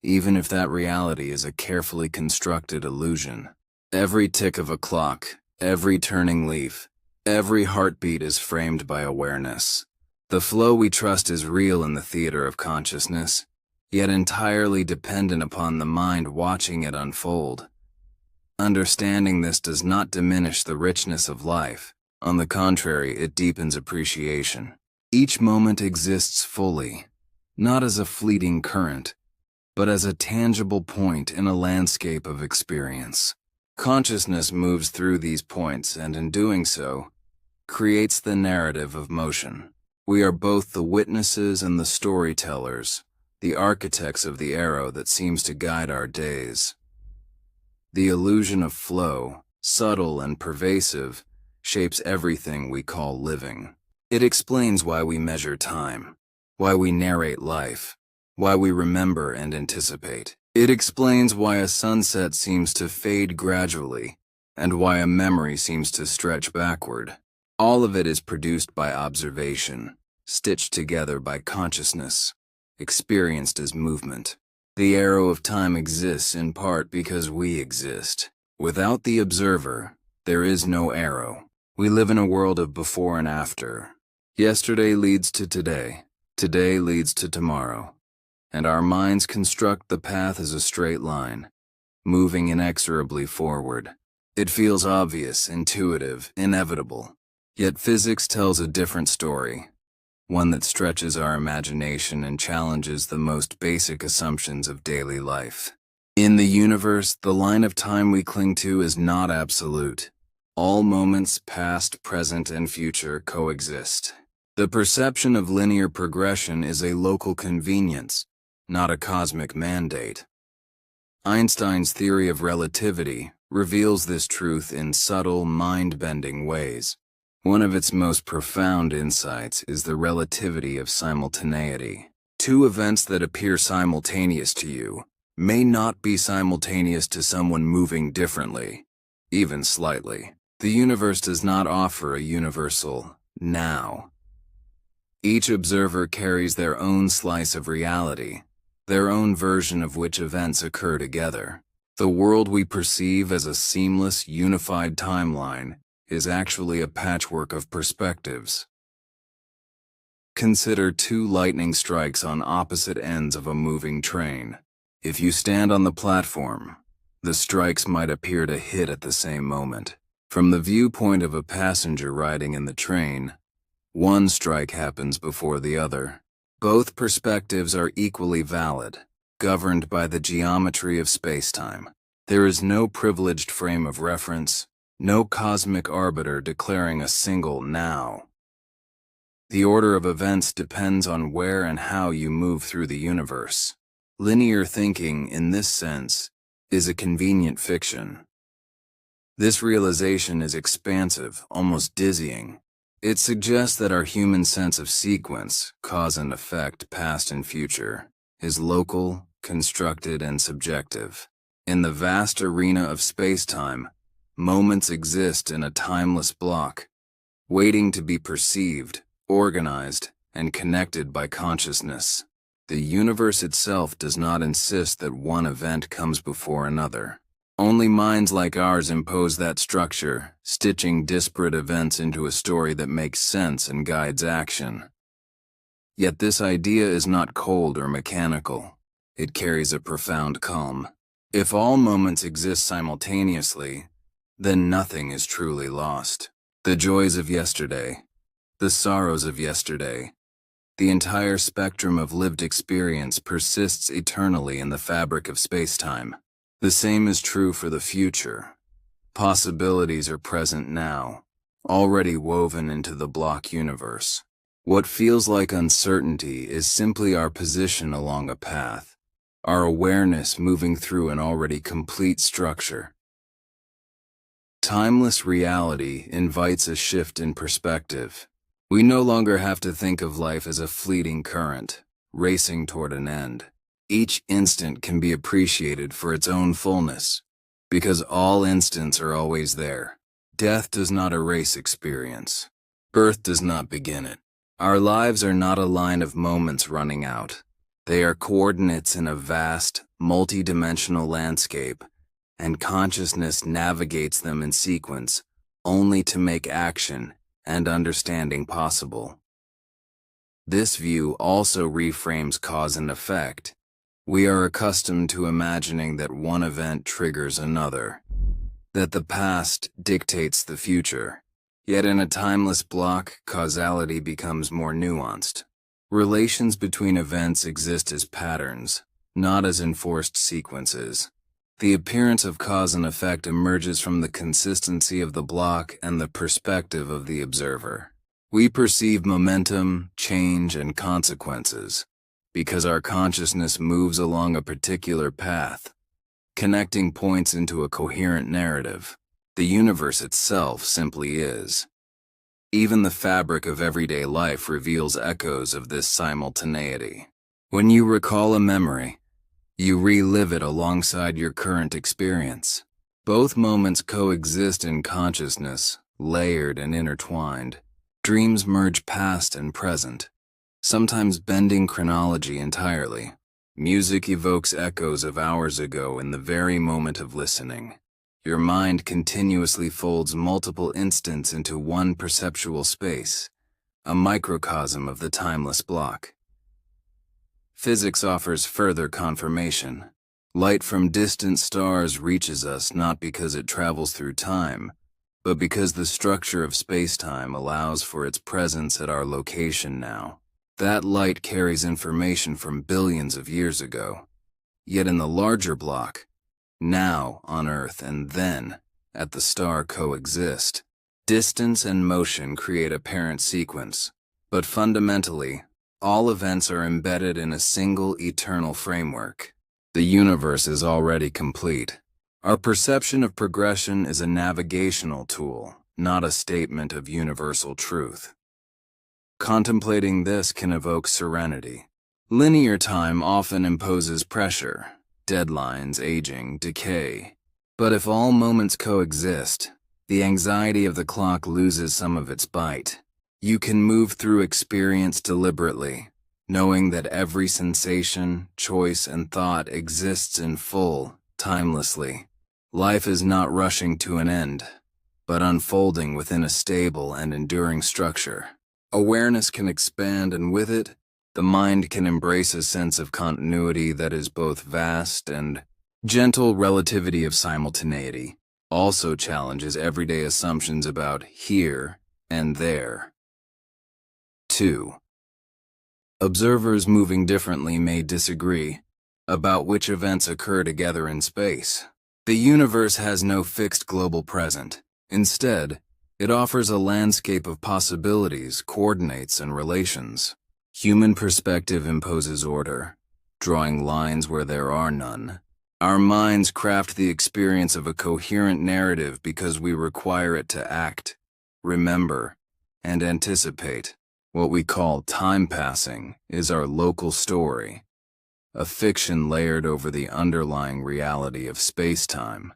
even if that reality is a carefully constructed illusion. Every tick of a clock, every turning leaf, every heartbeat is framed by awareness. The flow we trust is real in the theater of consciousness, yet entirely dependent upon the mind watching it unfold. Understanding this does not diminish the richness of life. On the contrary, it deepens appreciation. Each moment exists fully, not as a fleeting current, but as a tangible point in a landscape of experience. Consciousness moves through these points and, in doing so, creates the narrative of motion. We are both the witnesses and the storytellers, the architects of the arrow that seems to guide our days. The illusion of flow, subtle and pervasive, shapes everything we call living. It explains why we measure time, why we narrate life, why we remember and anticipate. It explains why a sunset seems to fade gradually, and why a memory seems to stretch backward. All of it is produced by observation, stitched together by consciousness, experienced as movement. The arrow of time exists in part because we exist. Without the observer, there is no arrow. We live in a world of before and after. Yesterday leads to today. Today leads to tomorrow. And our minds construct the path as a straight line, moving inexorably forward. It feels obvious, intuitive, inevitable. Yet physics tells a different story, one that stretches our imagination and challenges the most basic assumptions of daily life. In the universe, the line of time we cling to is not absolute. All moments, past, present, and future, coexist. The perception of linear progression is a local convenience, not a cosmic mandate. Einstein's theory of relativity reveals this truth in subtle, mind-bending ways. One of its most profound insights is the relativity of simultaneity. Two events that appear simultaneous to you may not be simultaneous to someone moving differently, even slightly. The universe does not offer a universal now. Each observer carries their own slice of reality, their own version of which events occur together. The world we perceive as a seamless, unified timeline is actually a patchwork of perspectives. Consider two lightning strikes on opposite ends of a moving train. If you stand on the platform, the strikes might appear to hit at the same moment. From the viewpoint of a passenger riding in the train, one strike happens before the other. Both perspectives are equally valid. governed by the geometry of space-time. There is no privileged frame of reference, no cosmic arbiter declaring a single now. The order of events depends on where and how you move through the universe. Linear thinking, in this sense, is a convenient fiction. This realization is expansive, almost dizzying. It suggests that our human sense of sequence, cause and effect, past and future, is local, constructed, and subjective. In the vast arena of space-time, moments exist in a timeless block, waiting to be perceived, organized, and connected by consciousness. The universe itself does not insist that one event comes before another. Only minds like ours impose that structure, stitching disparate events into a story that makes sense and guides action. Yet this idea is not cold or mechanical. It carries a profound calm. If all moments exist simultaneously, then nothing is truly lost. The joys of yesterday, the sorrows of yesterday, the entire spectrum of lived experience persists eternally in the fabric of space-time. The same is true for the future. Possibilities are present now, already woven into the block universe. What feels like uncertainty is simply our position along a path, our awareness moving through an already complete structure. Timeless reality invites a shift in perspective. We no longer have to think of life as a fleeting current, racing toward an end. Each instant can be appreciated for its own fullness, because all instants are always there. Death does not erase experience. Birth does not begin it. Our lives are not a line of moments running out. They are coordinates in a vast, multi-dimensional landscape, and consciousness navigates them in sequence only to make action and understanding possible. This view also reframes cause and effect. We are accustomed to imagining that one event triggers another, that the past dictates the future. Yet in a timeless block, causality becomes more nuanced. Relations between events exist as patterns, not as enforced sequences. The appearance of cause and effect emerges from the consistency of the block and the perspective of the observer. We perceive momentum, change, and consequences because our consciousness moves along a particular path, connecting points into a coherent narrative. The universe itself simply is. Even the fabric of everyday life reveals echoes of this simultaneity. When you recall a memory, you relive it alongside your current experience. Both moments coexist in consciousness, layered and intertwined. Dreams merge past and present, sometimes bending chronology entirely. Music evokes echoes of hours ago in the very moment of listening. Your mind continuously folds multiple instants into one perceptual space, a microcosm of the timeless block. Physics offers further confirmation. Light from distant stars reaches us not because it travels through time, but because the structure of space-time allows for its presence at our location now. That light carries information from billions of years ago. Yet in the larger block, now on Earth and then at the star coexist. Distance and motion create apparent sequence, but fundamentally, all events are embedded in a single eternal framework. The universe is already complete. Our perception of progression is a navigational tool, not a statement of universal truth. Contemplating this can evoke serenity. Linear time often imposes pressure, deadlines, aging, decay. But if all moments coexist, the anxiety of the clock loses some of its bite. You can move through experience deliberately, knowing that every sensation, choice, and thought exists in full, timelessly. Life is not rushing to an end, but unfolding within a stable and enduring structure. Awareness can expand, and with it, the mind can embrace a sense of continuity that is both vast and gentle. Relativity of simultaneity also challenges everyday assumptions about here and there. 2. Observers moving differently may disagree. about which events occur together in space. The universe has no fixed global present. Instead, it offers a landscape of possibilities, coordinates, and relations. Human perspective imposes order, drawing lines where there are none. Our minds craft the experience of a coherent narrative because we require it to act, remember, and anticipate. What we call time passing is our local story, a fiction layered over the underlying reality of space-time.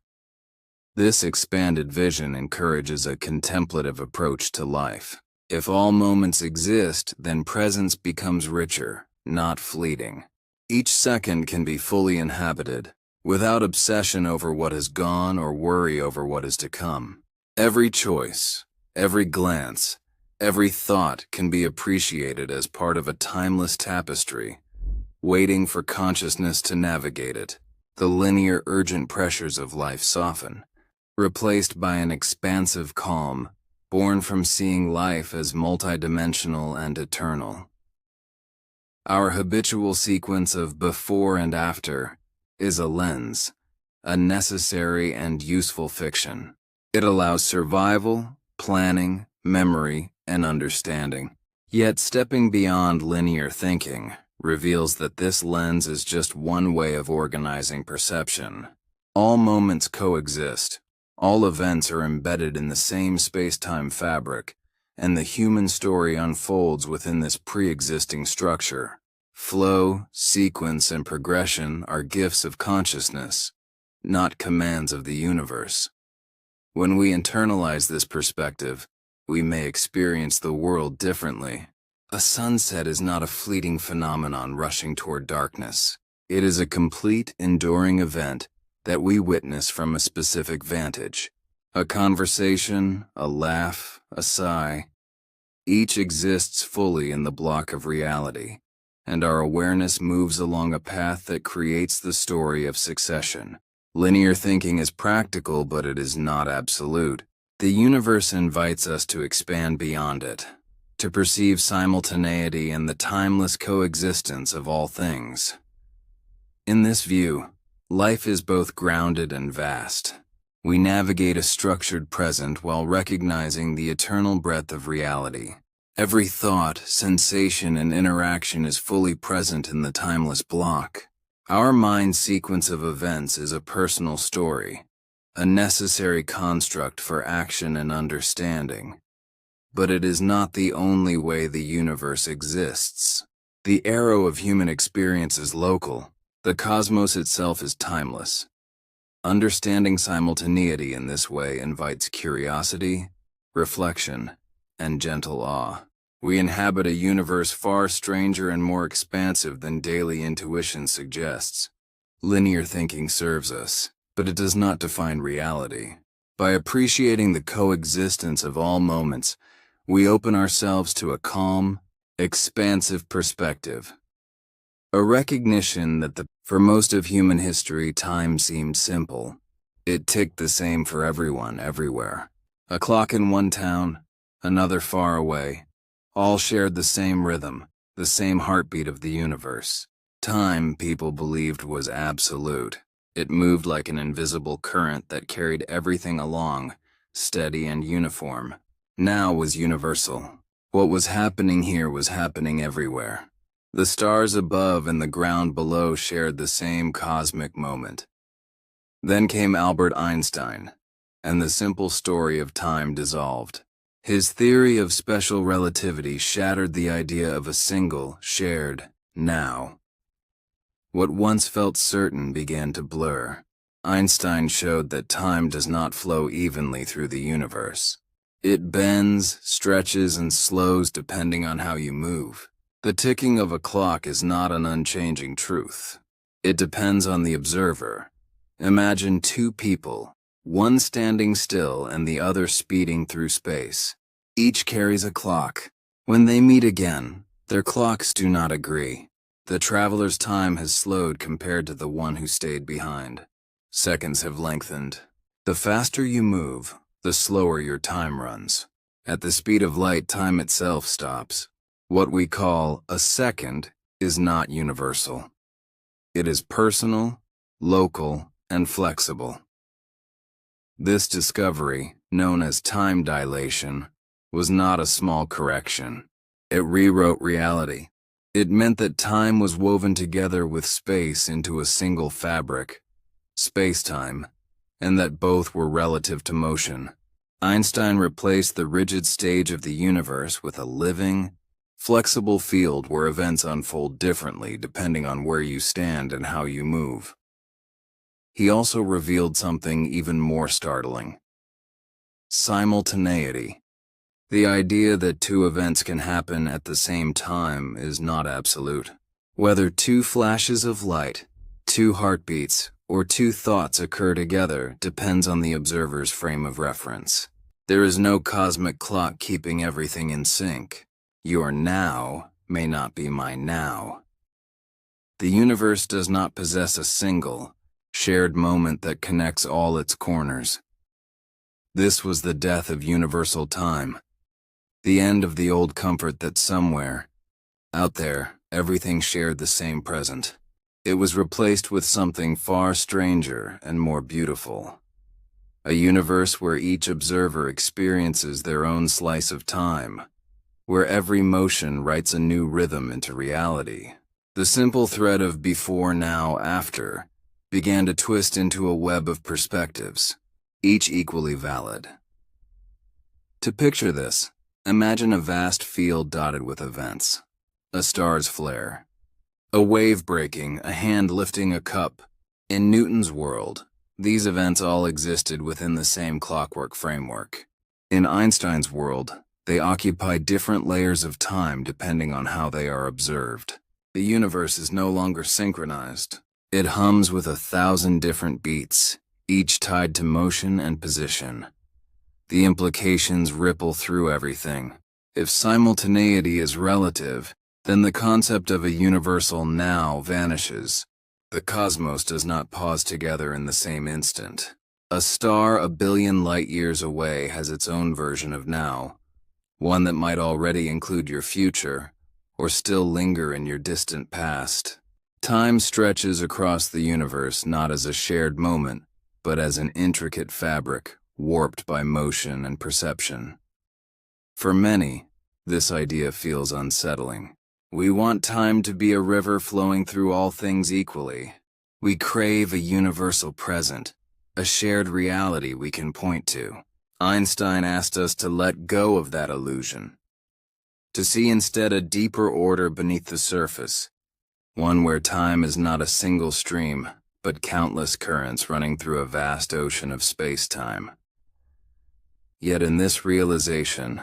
This expanded vision encourages a contemplative approach to life. If all moments exist, then presence becomes richer, not fleeting. Each second can be fully inhabited, without obsession over what has gone or worry over what is to come. Every choice, every glance, every thought can be appreciated as part of a timeless tapestry, waiting for consciousness to navigate it. The linear, urgent pressures of life soften, replaced by an expansive calm, born from seeing life as multidimensional and eternal. Our habitual sequence of before and after is a lens, a necessary and useful fiction. It allows survival, planning, memory, and understanding. Yet stepping beyond linear thinking reveals that this lens is just one way of organizing perception. All moments coexist. All events are embedded in the same space-time fabric, and the human story unfolds within this pre-existing structure. Flow, sequence, and progression are gifts of consciousness, not commands of the universe. When we internalize this perspective, we may experience the world differently. A sunset is not a fleeting phenomenon rushing toward darkness. It is a complete, enduring event that we witness from a specific vantage. A conversation, a laugh, a sigh, each exists fully in the block of reality, and our awareness moves along a path that creates the story of succession. Linear thinking is practical, but it is not absolute. The universe invites us to expand beyond it, to perceive simultaneity and the timeless coexistence of all things. In this view, life is both grounded and vast. We navigate a structured present while recognizing the eternal breadth of reality. Every thought, sensation, and interaction is fully present in the timeless block. Our mind's sequence of events is a personal story, a necessary construct for action and understanding. But it is not the only way the universe exists. The arrow of human experience is local. The cosmos itself is timeless. Understanding simultaneity in this way invites curiosity, reflection, and gentle awe. We inhabit a universe far stranger and more expansive than daily intuition suggests. Linear thinking serves us, but it does not define reality. By appreciating the coexistence of all moments, we open ourselves to a calm, expansive perspective. A recognition that for most of human history, time seemed simple. It ticked the same for everyone, everywhere. A clock in one town, another far away, all shared the same rhythm, the same heartbeat of the universe. Time, people believed, was absolute. It moved like an invisible current that carried everything along, steady and uniform. Now was universal. What was happening here was happening everywhere. The stars above and the ground below shared the same cosmic moment. Then came Albert Einstein, and the simple story of time dissolved. His theory of special relativity shattered the idea of a single, shared now. What once felt certain began to blur. Einstein showed that time does not flow evenly through the universe. It bends, stretches, and slows depending on how you move. The ticking of a clock is not an unchanging truth. It depends on the observer. Imagine two people, one standing still and the other speeding through space. Each carries a clock. When they meet again, their clocks do not agree. The traveler's time has slowed compared to the one who stayed behind. Seconds have lengthened. The faster you move, the slower your time runs. At the speed of light, time itself stops. What we call a second is not universal. It is personal, local, and flexible. This discovery, known as time dilation, was not a small correction. It rewrote reality. It meant that time was woven together with space into a single fabric, space-time, and that both were relative to motion. Einstein replaced the rigid stage of the universe with a living, flexible field where events unfold differently depending on where you stand and how you move. He also revealed something even more startling: simultaneity. The idea that two events can happen at the same time is not absolute. Whether two flashes of light, two heartbeats, or two thoughts occur together depends on the observer's frame of reference. There is no cosmic clock keeping everything in sync. Your now may not be my now. The universe does not possess a single, shared moment that connects all its corners. This was the death of universal time, the end of the old comfort that somewhere, out there, everything shared the same present. It was replaced with something far stranger and more beautiful. A universe where each observer experiences their own slice of time, where every motion writes a new rhythm into reality. The simple thread of before, now, after began to twist into a web of perspectives, each equally valid. To picture this, imagine a vast field dotted with events: a star's flare, a wave breaking, a hand lifting a cup. In Newton's world, these events all existed within the same clockwork framework. In Einstein's world, they occupy different layers of time depending on how they are observed. The universe is no longer synchronized. It hums with 1,000 different beats, each tied to motion and position. The implications ripple through everything. If simultaneity is relative, then the concept of a universal now vanishes. The cosmos does not pause together in the same instant. A star a billion light-years away has its own version of now, one that might already include your future, or still linger in your distant past. Time stretches across the universe not as a shared moment, but as an intricate fabric, warped by motion and perception. For many, this idea feels unsettling. We want time to be a river flowing through all things equally. We crave a universal present, a shared reality we can point to. Einstein asked us to let go of that illusion, to see instead a deeper order beneath the surface, one where time is not a single stream, but countless currents running through a vast ocean of space-time. Yet in this realization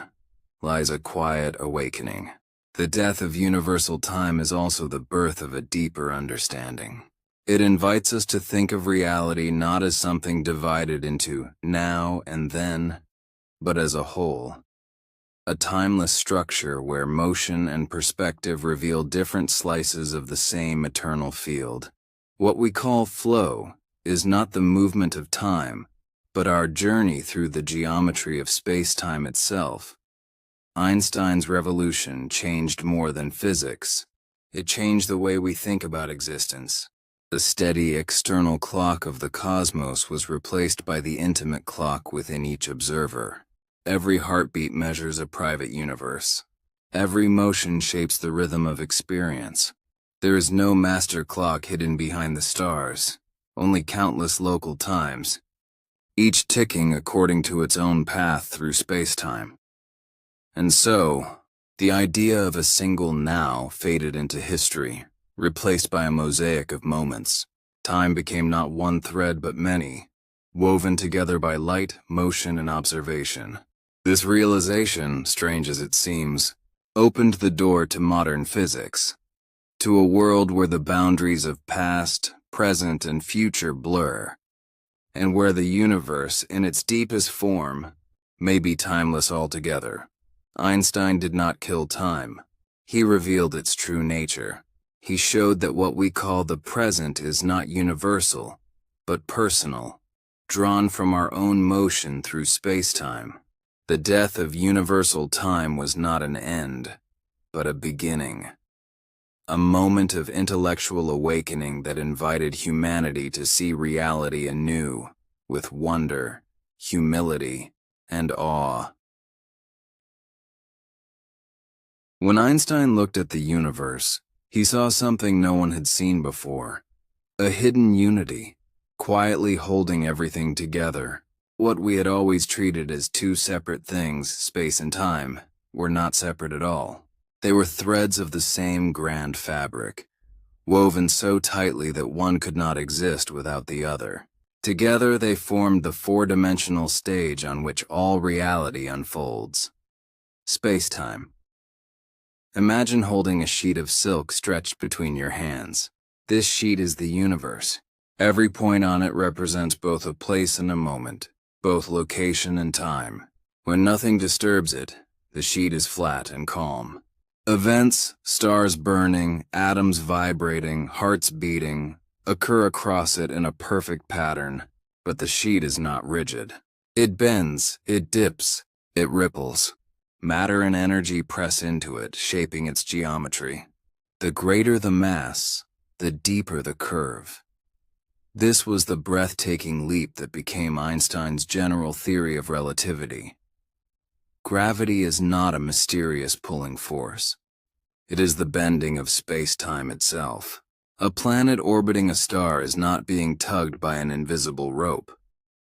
lies a quiet awakening. The death of universal time is also the birth of a deeper understanding. It invites us to think of reality not as something divided into now and then, but as a whole. A timeless structure where motion and perspective reveal different slices of the same eternal field. What we call flow is not the movement of time, but our journey through the geometry of space-time itself. Einstein's revolution changed more than physics. It changed the way we think about existence. The steady external clock of the cosmos was replaced by the intimate clock within each observer. Every heartbeat measures a private universe. Every motion shapes the rhythm of experience. There is no master clock hidden behind the stars, only countless local times, each ticking according to its own path through space-time. And so, the idea of a single now faded into history, replaced by a mosaic of moments. Time became not one thread but many, woven together by light, motion, and observation. This realization, strange as it seems, opened the door to modern physics, to a world where the boundaries of past, present, and future blur, and where the universe, in its deepest form, may be timeless altogether. Einstein did not kill time. He revealed its true nature. He showed that what we call the present is not universal, but personal, drawn from our own motion through space-time. The death of universal time was not an end, but a beginning. a moment of intellectual awakening that invited humanity to see reality anew, with wonder, humility, and awe. When Einstein looked at the universe, he saw something no one had seen before. A hidden unity, quietly holding everything together. What we had always treated as two separate things, space and time, were not separate at all. They were threads of the same grand fabric, woven so tightly that one could not exist without the other. Together they formed the four-dimensional stage on which all reality unfolds. Space-time. Imagine holding a sheet of silk stretched between your hands. This sheet is the universe. Every point on it represents both a place and a moment, both location and time. When nothing disturbs it, the sheet is flat and calm. Events, stars burning, atoms vibrating, hearts beating, occur across it in a perfect pattern, but the sheet is not rigid. It bends, it dips, it ripples. Matter and energy press into it, shaping its geometry. The greater the mass, the deeper the curve. This was the breathtaking leap that became Einstein's general theory of relativity. Gravity is not a mysterious pulling force. It is the bending of space-time itself. A planet orbiting a star is not being tugged by an invisible rope.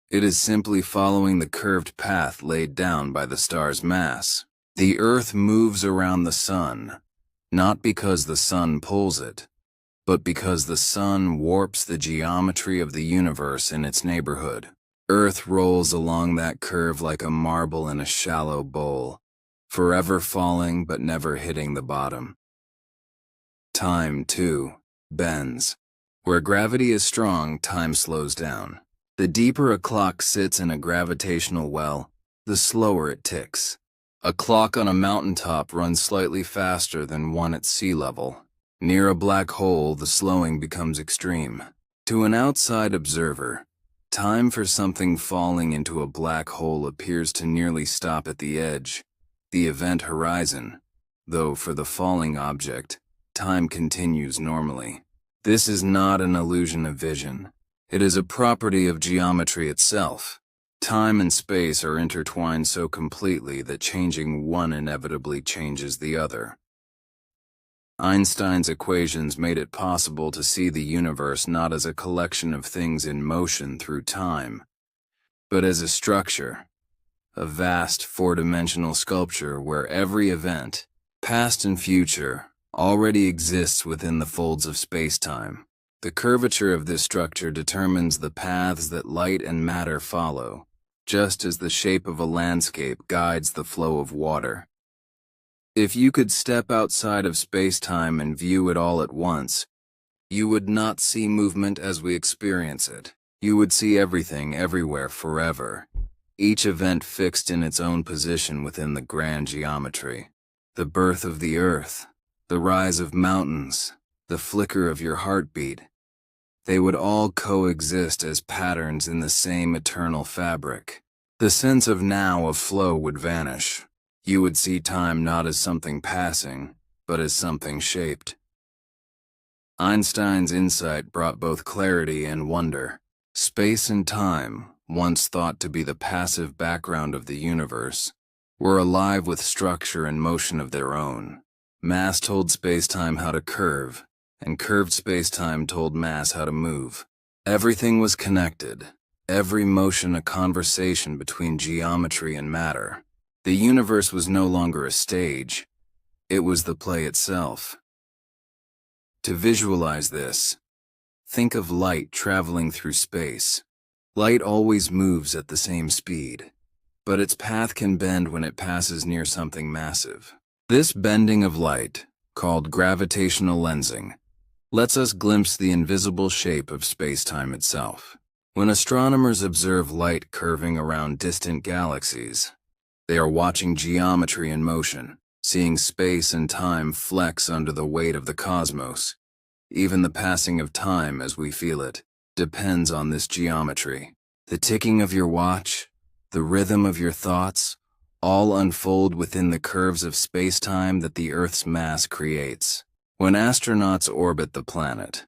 It is simply following the curved path laid down by the star's mass. The Earth moves around the sun, not because the sun pulls it, but because the sun warps the geometry of the universe in its neighborhood. Earth rolls along that curve like a marble in a shallow bowl, forever falling but never hitting the bottom. Time, too, bends. Where gravity is strong, time slows down. The deeper a clock sits in a gravitational well, the slower it ticks. A clock on a mountaintop runs slightly faster than one at sea level. Near a black hole, the slowing becomes extreme. To an outside observer, time for something falling into a black hole appears to nearly stop at the edge, the event horizon, though for the falling object, time continues normally. This is not an illusion of vision. It is a property of geometry itself. Time and space are intertwined so completely that changing one inevitably changes the other. Einstein's equations made it possible to see the universe not as a collection of things in motion through time, but as a structure, a vast four-dimensional sculpture where every event, past and future, already exists within the folds of space-time. The curvature of this structure determines the paths that light and matter follow, just as the shape of a landscape guides the flow of water. If you could step outside of space-time and view it all at once, you would not see movement as we experience it. You would see everything everywhere forever, each event fixed in its own position within the grand geometry. The birth of the earth, the rise of mountains, the flicker of your heartbeat, they would all coexist as patterns in the same eternal fabric. The sense of now of flow would vanish. You would see time not as something passing, but as something shaped. Einstein's insight brought both clarity and wonder. Space and time, once thought to be the passive background of the universe, were alive with structure and motion of their own. Mass told space-time how to curve, and curved space-time told mass how to move. Everything was connected, every motion a conversation between geometry and matter. The universe was no longer a stage, it was the play itself. To visualize this, think of light traveling through space. Light always moves at the same speed, but its path can bend when it passes near something massive. This bending of light, called gravitational lensing, lets us glimpse the invisible shape of space-time itself. When astronomers observe light curving around distant galaxies, they are watching geometry in motion, seeing space and time flex under the weight of the cosmos. Even the passing of time as we feel it depends on this geometry. The ticking of your watch, the rhythm of your thoughts, all unfold within the curves of space-time that the Earth's mass creates. When astronauts orbit the planet,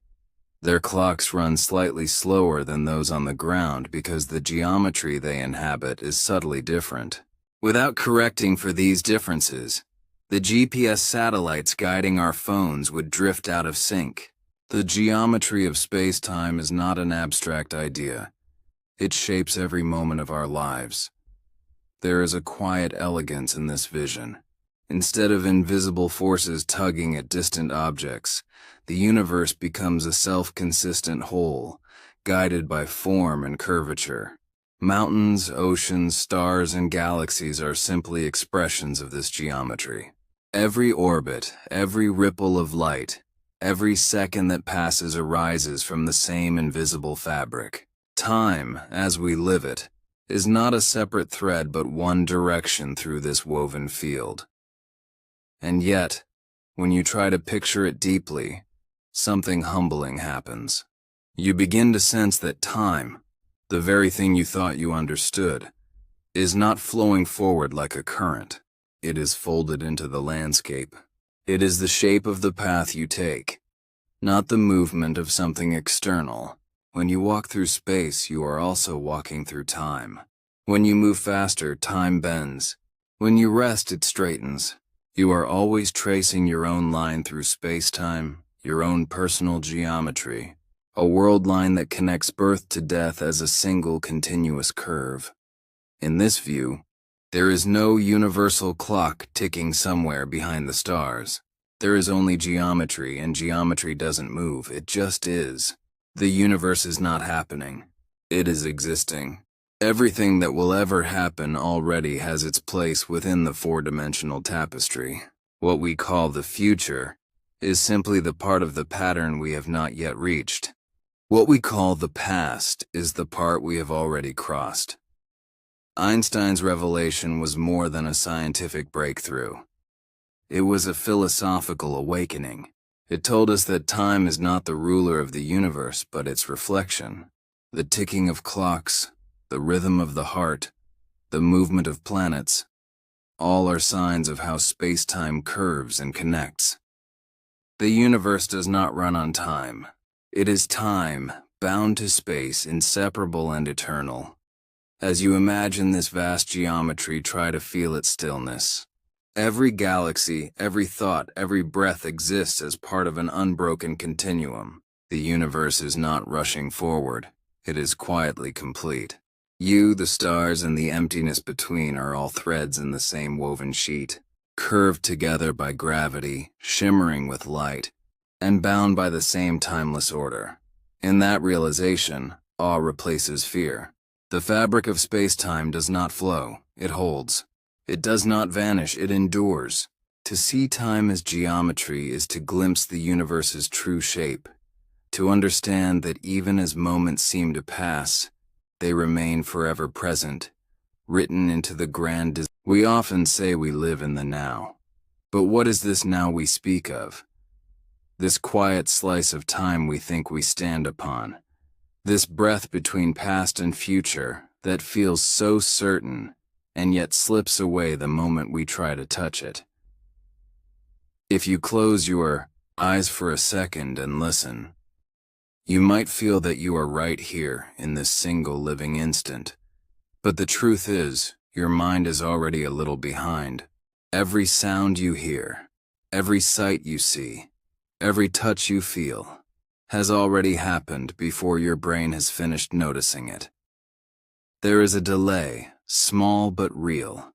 their clocks run slightly slower than those on the ground because the geometry they inhabit is subtly different. Without correcting for these differences, the GPS satellites guiding our phones would drift out of sync. The geometry of space-time is not an abstract idea. It shapes every moment of our lives. There is a quiet elegance in this vision. Instead of invisible forces tugging at distant objects, the universe becomes a self-consistent whole, guided by form and curvature. Mountains, oceans, stars, and galaxies are simply expressions of this geometry. Every orbit, every ripple of light, every second that passes arises from the same invisible fabric. Time, as we live it, is not a separate thread but one direction through this woven field. And yet, when you try to picture it deeply, something humbling happens. You begin to sense that time, the very thing you thought you understood, is not flowing forward like a current. It is folded into the landscape. It is the shape of the path you take, not the movement of something external. When you walk through space, you are also walking through time. When you move faster, time bends. When you rest, it straightens. You are always tracing your own line through space-time, your own personal geometry, a world line that connects birth to death as a single continuous curve. In this view, there is no universal clock ticking somewhere behind the stars. There is only geometry, and geometry doesn't move, it just is. The universe is not happening. It is existing. Everything that will ever happen already has its place within the four-dimensional tapestry. What we call the future is simply the part of the pattern we have not yet reached. What we call the past is the part we have already crossed. Einstein's revelation was more than a scientific breakthrough. It was a philosophical awakening. It told us that time is not the ruler of the universe, but its reflection. The ticking of clocks, the rhythm of the heart, the movement of planets, all are signs of how space-time curves and connects. The universe does not run on time. It is time, bound to space, inseparable and eternal. As you imagine this vast geometry, try to feel its stillness. Every galaxy, every thought, every breath exists as part of an unbroken continuum. The universe is not rushing forward. It is quietly complete. You, the stars, and the emptiness between are all threads in the same woven sheet, curved together by gravity, shimmering with light, and bound by the same timeless order. In that realization, awe replaces fear. The fabric of space-time does not flow, it holds. It does not vanish, it endures. To see time as geometry is to glimpse the universe's true shape, to understand that even as moments seem to pass, they remain forever present, written into the grand design. We often say we live in the now. But what is this now we speak of? This quiet slice of time we think we stand upon. This breath between past and future that feels so certain and yet slips away the moment we try to touch it. If you close your eyes for a second and listen, you might feel that you are right here in this single living instant. But the truth is, your mind is already a little behind. Every sound you hear, every sight you see, every touch you feel, has already happened before your brain has finished noticing it. There is a delay, small but real,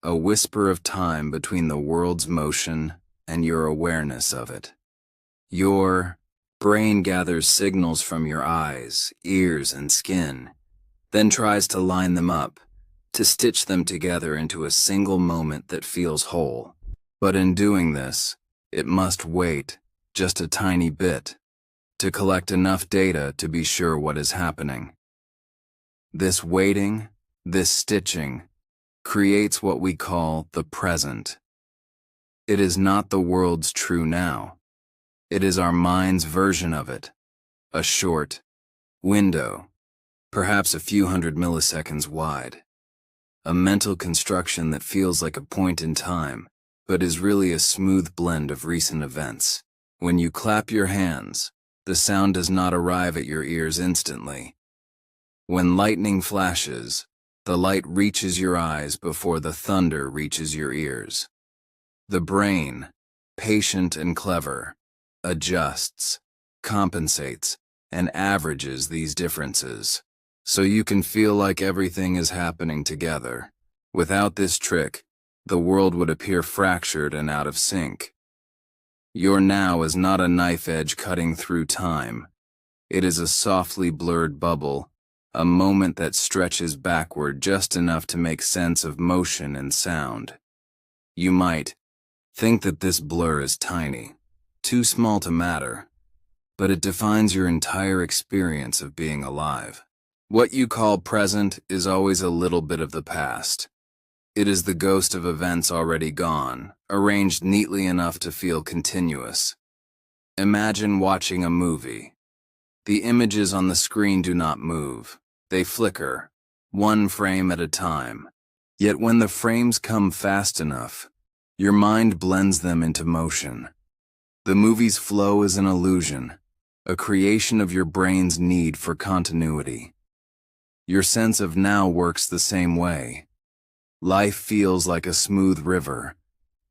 a whisper of time between the world's motion and your awareness of it. Your brain gathers signals from your eyes, ears, and skin, then tries to line them up, to stitch them together into a single moment that feels whole. But in doing this, it must wait just a tiny bit to collect enough data to be sure what is happening. This waiting, this stitching, creates what we call the present. It is not the world's true now. It is our mind's version of it, a short window, perhaps a few hundred milliseconds wide, a mental construction that feels like a point in time, but is really a smooth blend of recent events. When you clap your hands, the sound does not arrive at your ears instantly. When lightning flashes, the light reaches your eyes before the thunder reaches your ears. The brain, patient and clever, adjusts, compensates, and averages these differences, so you can feel like everything is happening together. Without this trick, the world would appear fractured and out of sync. Your now is not a knife edge cutting through time. It is a softly blurred bubble, a moment that stretches backward just enough to make sense of motion and sound. You might think that this blur is tiny, too small to matter, but it defines your entire experience of being alive. What you call present is always a little bit of the past. It is the ghost of events already gone, arranged neatly enough to feel continuous. Imagine watching a movie. The images on the screen do not move. They flicker, one frame at a time. Yet when the frames come fast enough, your mind blends them into motion. The movie's flow is an illusion, a creation of your brain's need for continuity. Your sense of now works the same way. Life feels like a smooth river,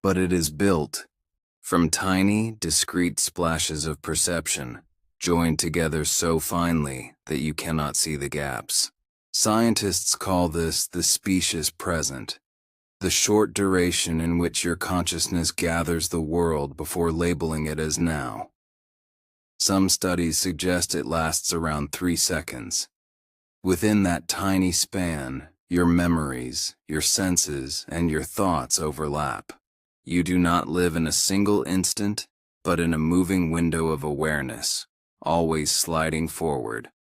but it is built from tiny, discrete splashes of perception, joined together so finely that you cannot see the gaps. Scientists call this the specious present, the short duration in which your consciousness gathers the world before labeling it as now. Some studies suggest it lasts around 3 seconds. Within that tiny span, your memories, your senses, and your thoughts overlap. You do not live in a single instant, but in a moving window of awareness, always sliding forward,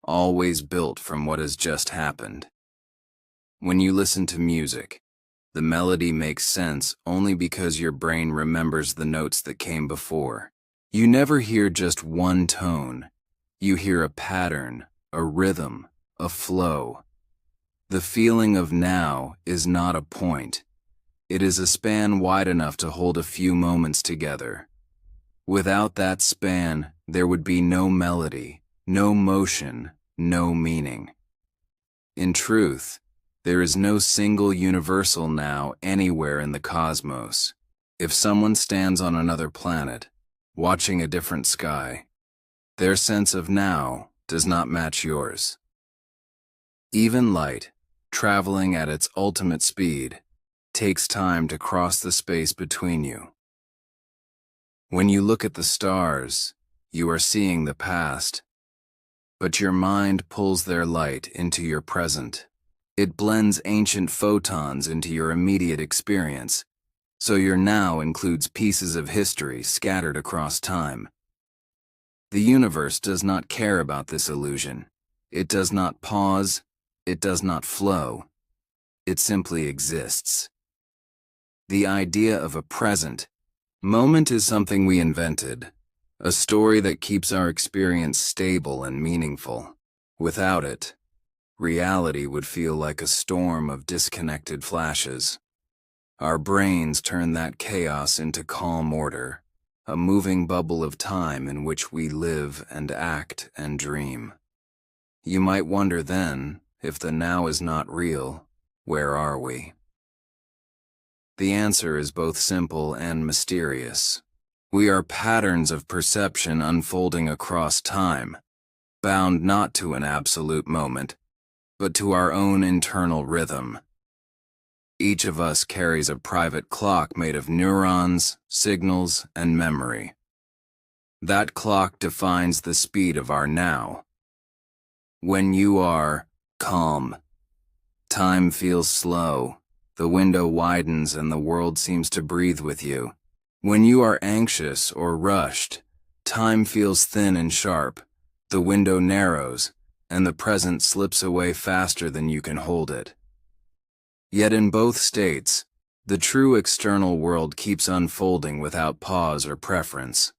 always built from what has just happened. When you listen to music, the melody makes sense only because your brain remembers the notes that came before. You never hear just one tone. You hear a pattern, a rhythm, a flow. The feeling of now is not a point. It is a span wide enough to hold a few moments together. Without that span, there would be no melody, no motion, no meaning. In truth, there is no single universal now anywhere in the cosmos. If someone stands on another planet, watching a different sky, their sense of now does not match yours. Even light, traveling at its ultimate speed, takes time to cross the space between you. When you look at the stars, you are seeing the past, but your mind pulls their light into your present. It blends ancient photons into your immediate experience, so your now includes pieces of history scattered across time. The universe does not care about this illusion. It does not pause. It does not flow. It simply exists. The idea of a present moment is something we invented, a story that keeps our experience stable and meaningful. Without it, reality would feel like a storm of disconnected flashes. Our brains turn that chaos into calm order, a moving bubble of time in which we live and act and dream. You might wonder then, if the now is not real, where are we? The answer is both simple and mysterious. We are patterns of perception unfolding across time, bound not to an absolute moment, but to our own internal rhythm. Each of us carries a private clock made of neurons, signals, and memory. That clock defines the speed of our now. When you are calm, time feels slow, the window widens and the world seems to breathe with you. When you are anxious or rushed, time feels thin and sharp, the window narrows, and the present slips away faster than you can hold it. Yet in both states, the true external world keeps unfolding without pause or preference.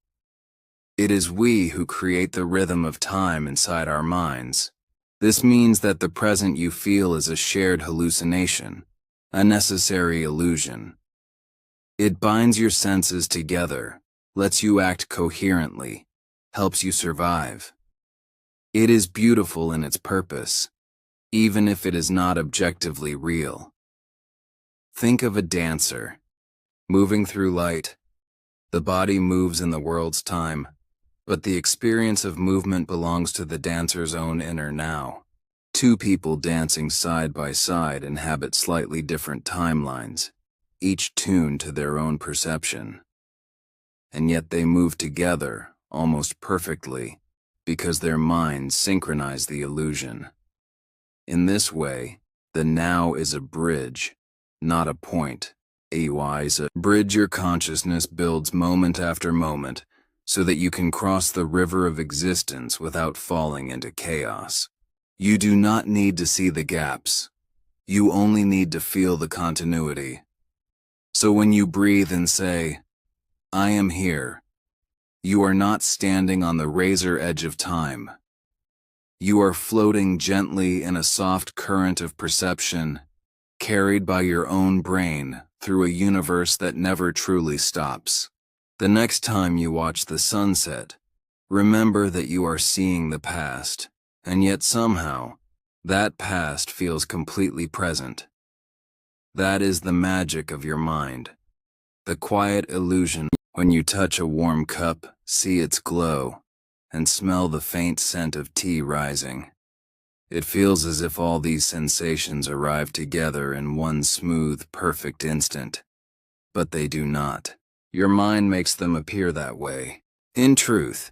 It is we who create the rhythm of time inside our minds. This means that the present you feel is a shared hallucination, a necessary illusion. It binds your senses together, lets you act coherently, helps you survive. It is beautiful in its purpose, even if it is not objectively real. Think of a dancer, moving through light. The body moves in the world's time, but the experience of movement belongs to the dancer's own inner now. Two people dancing side by side inhabit slightly different timelines, each tuned to their own perception. And yet they move together, almost perfectly, because their minds synchronize the illusion. In this way, the now is a bridge, not a point. A bridge your consciousness builds moment after moment, so that you can cross the river of existence without falling into chaos. You do not need to see the gaps. You only need to feel the continuity. So when you breathe and say, "I am here," you are not standing on the razor edge of time. You are floating gently in a soft current of perception, carried by your own brain through a universe that never truly stops. The next time you watch the sunset, remember that you are seeing the past, and yet somehow, that past feels completely present. That is the magic of your mind. The quiet illusion when you touch a warm cup, see its glow, and smell the faint scent of tea rising. It feels as if all these sensations arrive together in one smooth, perfect instant. But they do not. Your mind makes them appear that way. In truth,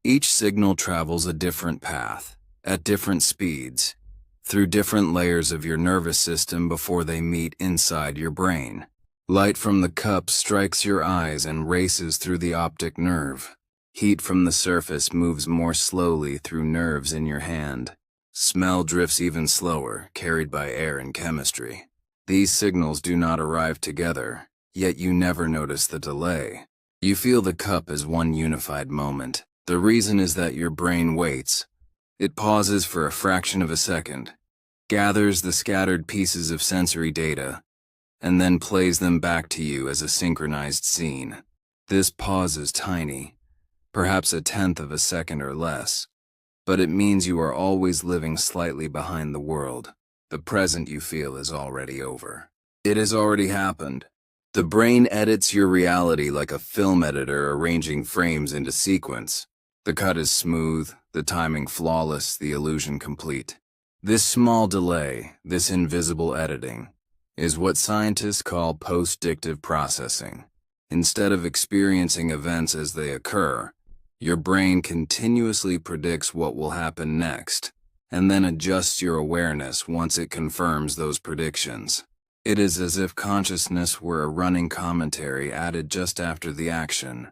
each signal travels a different path, at different speeds, through different layers of your nervous system before they meet inside your brain. Light from the cup strikes your eyes and races through the optic nerve. Heat from the surface moves more slowly through nerves in your hand. Smell drifts even slower, carried by air and chemistry. These signals do not arrive together, yet you never notice the delay. You feel the cup as one unified moment. The reason is that your brain waits. It pauses for a fraction of a second, gathers the scattered pieces of sensory data, and then plays them back to you as a synchronized scene. This pause is tiny, perhaps a tenth of a second or less, but it means you are always living slightly behind the world. The present you feel is already over. It has already happened. The brain edits your reality like a film editor arranging frames into sequence. The cut is smooth, the timing flawless, the illusion complete. This small delay, this invisible editing, is what scientists call post-dictive processing. Instead of experiencing events as they occur, your brain continuously predicts what will happen next, and then adjusts your awareness once it confirms those predictions. It is as if consciousness were a running commentary added just after the action,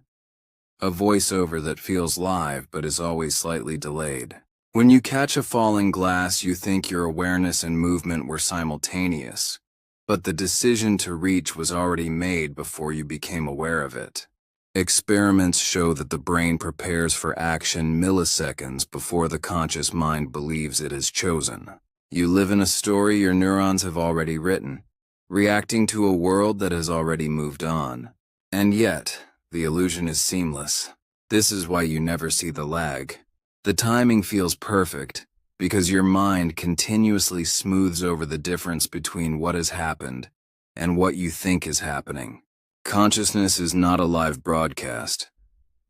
a voiceover that feels live but is always slightly delayed. When you catch a falling glass, you think your awareness and movement were simultaneous, but the decision to reach was already made before you became aware of it. Experiments show that the brain prepares for action milliseconds before the conscious mind believes it has chosen. You live in a story your neurons have already written, reacting to a world that has already moved on. And yet, the illusion is seamless. This is why you never see the lag. The timing feels perfect, because your mind continuously smooths over the difference between what has happened and what you think is happening. Consciousness is not a live broadcast.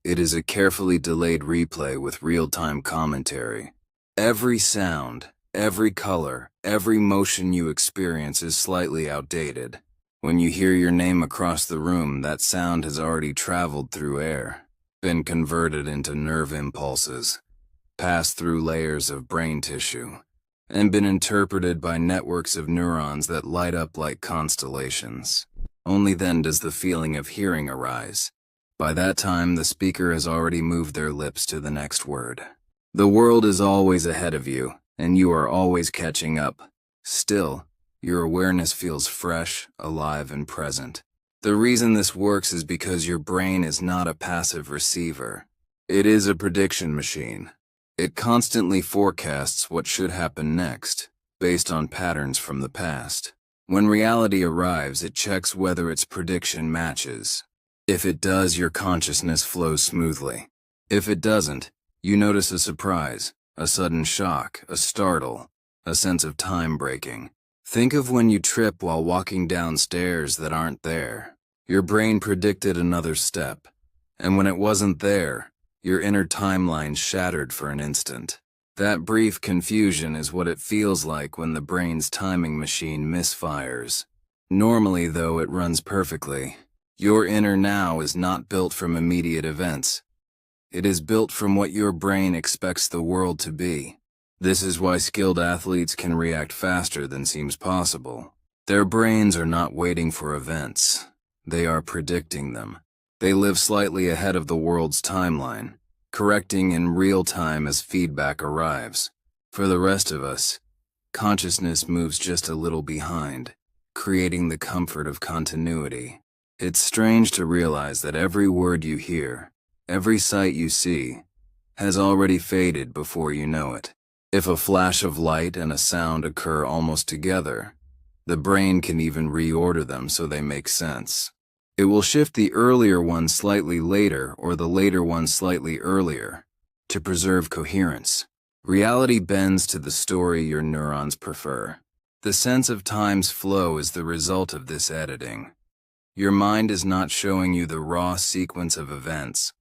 It is a carefully delayed replay with real-time commentary. Every sound, every color, every motion you experience is slightly outdated. When you hear your name across the room, that sound has already traveled through air, been converted into nerve impulses, passed through layers of brain tissue, and been interpreted by networks of neurons that light up like constellations. Only then does the feeling of hearing arise. By that time, the speaker has already moved their lips to the next word. The world is always ahead of you, and you are always catching up. Still, your awareness feels fresh, alive, and present. The reason this works is because your brain is not a passive receiver. It is a prediction machine. It constantly forecasts what should happen next, based on patterns from the past. When reality arrives, it checks whether its prediction matches. If it does, your consciousness flows smoothly. If it doesn't, you notice a surprise, a sudden shock, a startle, a sense of time breaking. Think of when you trip while walking down stairs that aren't there. Your brain predicted another step, and when it wasn't there, your inner timeline shattered for an instant. That brief confusion is what it feels like when the brain's timing machine misfires. Normally, though, it runs perfectly. Your inner now is not built from immediate events. It is built from what your brain expects the world to be. This is why skilled athletes can react faster than seems possible. Their brains are not waiting for events. They are predicting them. They live slightly ahead of the world's timeline, correcting in real time as feedback arrives. For the rest of us, consciousness moves just a little behind, creating the comfort of continuity. It's strange to realize that every word you hear, every sight you see, has already faded before you know it. If a flash of light and a sound occur almost together, the brain can even reorder them so they make sense. It will shift the earlier one slightly later or the later one slightly earlier to preserve coherence. Reality bends to the story your neurons prefer. The sense of time's flow is the result of this editing. Your mind is not showing you the raw sequence of events,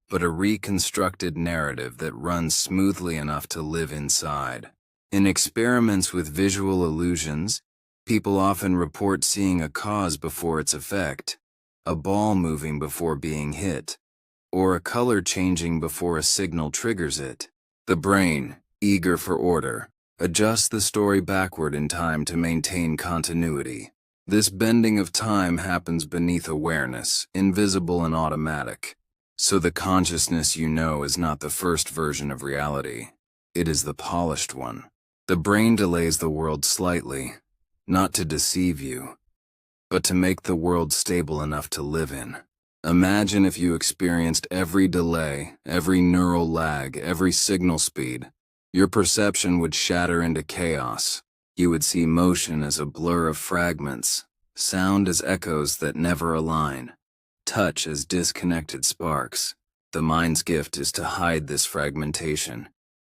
but a reconstructed narrative that runs smoothly enough to live inside. In experiments with visual illusions, people often report seeing a cause before its effect, a ball moving before being hit, or a color changing before a signal triggers it. The brain, eager for order, adjusts the story backward in time to maintain continuity. This bending of time happens beneath awareness, invisible and automatic. So the consciousness you know is not the first version of reality. It is the polished one. The brain delays the world slightly, not to deceive you, but to make the world stable enough to live in. Imagine if you experienced every delay, every neural lag, every signal speed. Your perception would shatter into chaos. You would see motion as a blur of fragments, sound as echoes that never align, touch as disconnected sparks. The mind's gift is to hide this fragmentation,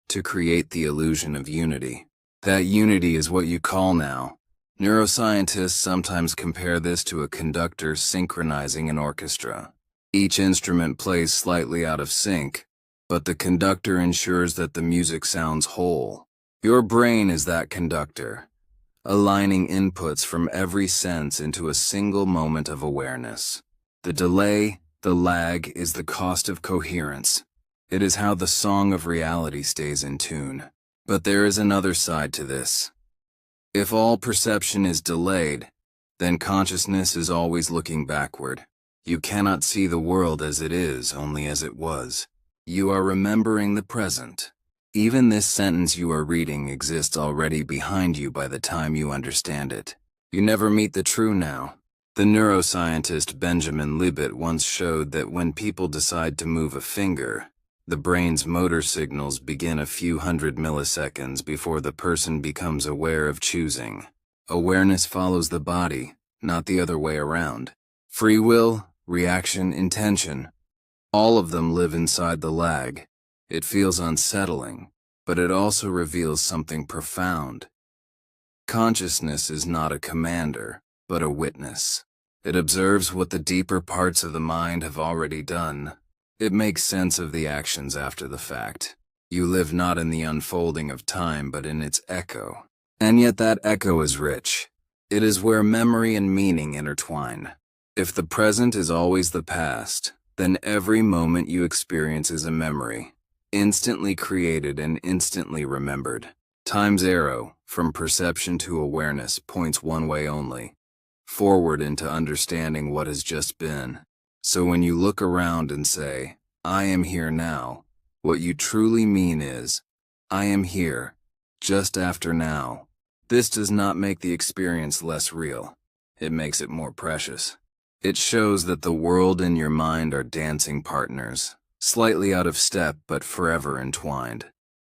to create the illusion of unity. That unity is what you call now. Neuroscientists sometimes compare this to a conductor synchronizing an orchestra. Each instrument plays slightly out of sync, but the conductor ensures that the music sounds whole. Your brain is that conductor, aligning inputs from every sense into a single moment of awareness. The delay, the lag, is the cost of coherence. It is how the song of reality stays in tune. But there is another side to this. If all perception is delayed, then consciousness is always looking backward. You cannot see the world as it is, only as it was. You are remembering the present. Even this sentence you are reading exists already behind you by the time you understand it. You never meet the true now. The neuroscientist Benjamin Libet once showed that when people decide to move a finger, the brain's motor signals begin a few hundred milliseconds before the person becomes aware of choosing. Awareness follows the body, not the other way around. Free will, reaction, intention, all of them live inside the lag. It feels unsettling, but it also reveals something profound. Consciousness is not a commander, but a witness. It observes what the deeper parts of the mind have already done. It makes sense of the actions after the fact. You live not in the unfolding of time, but in its echo. And yet that echo is rich. It is where memory and meaning intertwine. If the present is always the past, then every moment you experience is a memory, instantly created and instantly remembered. Time's arrow, from perception to awareness, points one way only, forward into understanding what has just been. So when you look around and say, "I am here now," what you truly mean is, "I am here, just after now." This does not make the experience less real. It makes it more precious. It shows that the world and your mind are dancing partners, slightly out of step but forever entwined.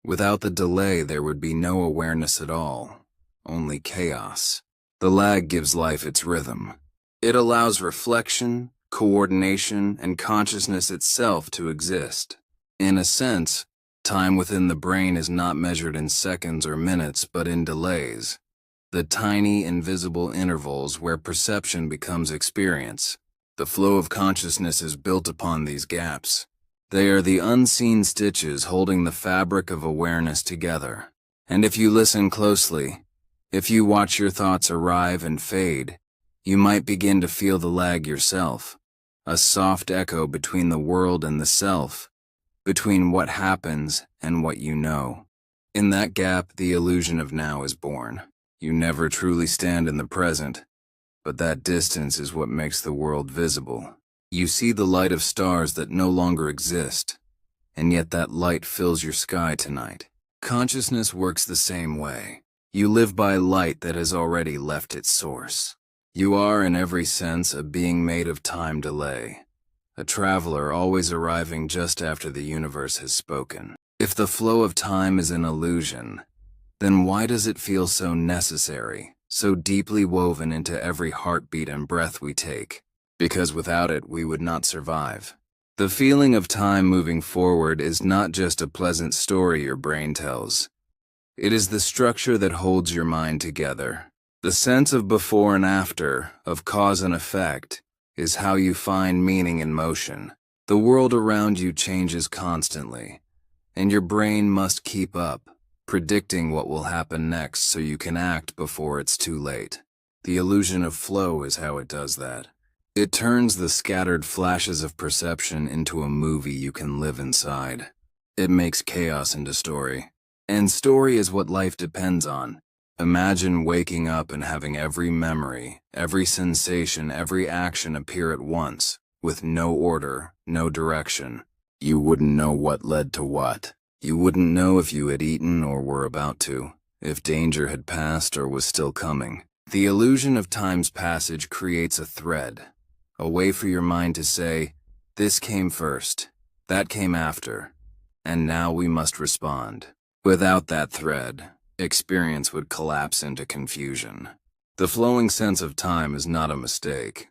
Without the delay, there would be no awareness at all, only chaos. The lag gives life its rhythm. It allows reflection, coordination, and consciousness itself to exist. In a sense, time within the brain is not measured in seconds or minutes, but in delays, the tiny, invisible intervals where perception becomes experience. The flow of consciousness is built upon these gaps. They are the unseen stitches holding the fabric of awareness together. And if you listen closely, if you watch your thoughts arrive and fade, you might begin to feel the lag yourself, a soft echo between the world and the self, between what happens and what you know. In that gap, the illusion of now is born. You never truly stand in the present, but that distance is what makes the world visible. You see the light of stars that no longer exist, and yet that light fills your sky tonight. Consciousness works the same way. You live by light that has already left its source. You are, in every sense, a being made of time delay, a traveler always arriving just after the universe has spoken. If the flow of time is an illusion, then why does it feel so necessary, so deeply woven into every heartbeat and breath we take? Because without it, we would not survive. The feeling of time moving forward is not just a pleasant story your brain tells. It is the structure that holds your mind together. The sense of before and after, of cause and effect, is how you find meaning in motion. The world around you changes constantly, and your brain must keep up, predicting what will happen next so you can act before it's too late. The illusion of flow is how it does that. It turns the scattered flashes of perception into a movie you can live inside. It makes chaos into story. And story is what life depends on. Imagine waking up and having every memory, every sensation, every action appear at once, with no order, no direction. You wouldn't know what led to what. You wouldn't know if you had eaten or were about to, if danger had passed or was still coming. The illusion of time's passage creates a thread, a way for your mind to say, this came first, that came after, and now we must respond. Without that thread, experience would collapse into confusion. The flowing sense of time is not a mistake.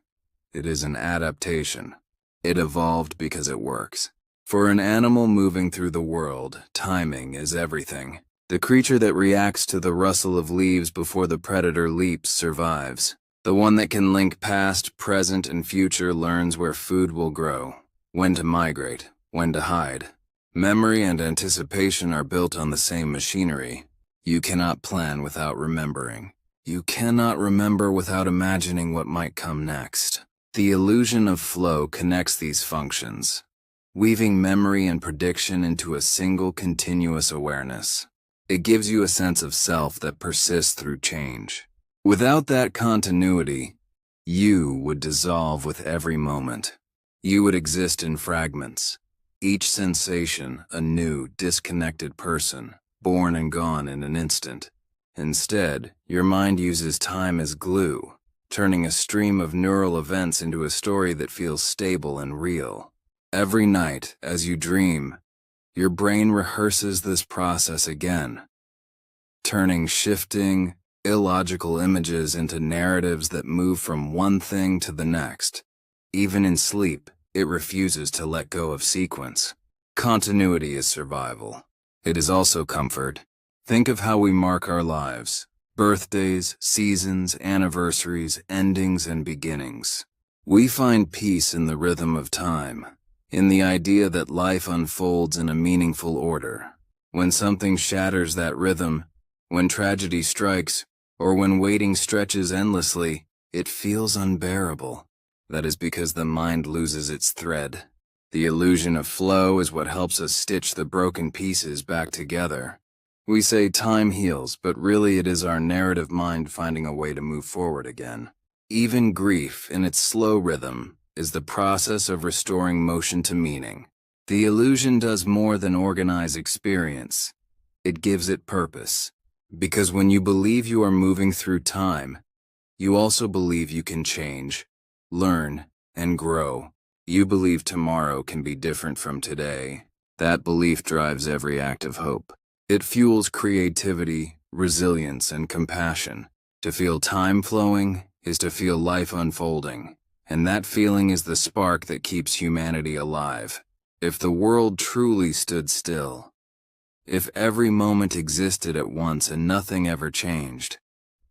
It is an adaptation. It evolved because it works. For an animal moving through the world, timing is everything. The creature that reacts to the rustle of leaves before the predator leaps survives. The one that can link past, present, and future learns where food will grow, when to migrate, when to hide. Memory and anticipation are built on the same machinery. You cannot plan without remembering. You cannot remember without imagining what might come next. The illusion of flow connects these functions, weaving memory and prediction into a single continuous awareness. It gives you a sense of self that persists through change. Without that continuity, you would dissolve with every moment. You would exist in fragments, each sensation a new, disconnected person, born and gone in an instant. Instead, your mind uses time as glue, turning a stream of neural events into a story that feels stable and real. Every night, as you dream, your brain rehearses this process again, turning shifting, illogical images into narratives that move from one thing to the next. Even in sleep, it refuses to let go of sequence. Continuity is survival. It is also comfort. Think of how we mark our lives: birthdays, seasons, anniversaries, endings, and beginnings. We find peace in the rhythm of time, in the idea that life unfolds in a meaningful order. When something shatters that rhythm, when tragedy strikes, or when waiting stretches endlessly, it feels unbearable. That is because the mind loses its thread. The illusion of flow is what helps us stitch the broken pieces back together. We say time heals, but really it is our narrative mind finding a way to move forward again. Even grief, in its slow rhythm, is the process of restoring motion to meaning. The illusion does more than organize experience. It gives it purpose. Because when you believe you are moving through time, you also believe you can change, learn, and grow. You believe tomorrow can be different from today. That belief drives every act of hope. It fuels creativity, resilience, and compassion. To feel time flowing is to feel life unfolding, And that feeling is the spark that keeps humanity alive. If the world truly stood still, if every moment existed at once and nothing ever changed,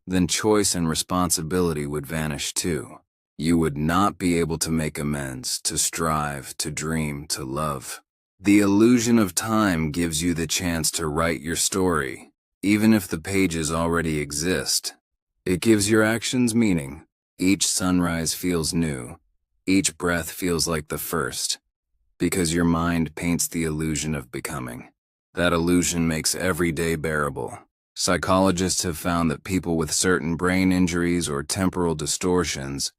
then choice and responsibility would vanish too. You would not be able to make amends, to strive, to dream, to love. The illusion of time gives you the chance to write your story, even if the pages already exist. It gives your actions meaning. Each sunrise feels new. Each breath feels like the first, because your mind paints the illusion of becoming. That illusion makes every day bearable. Psychologists have found that people with certain brain injuries or temporal distortions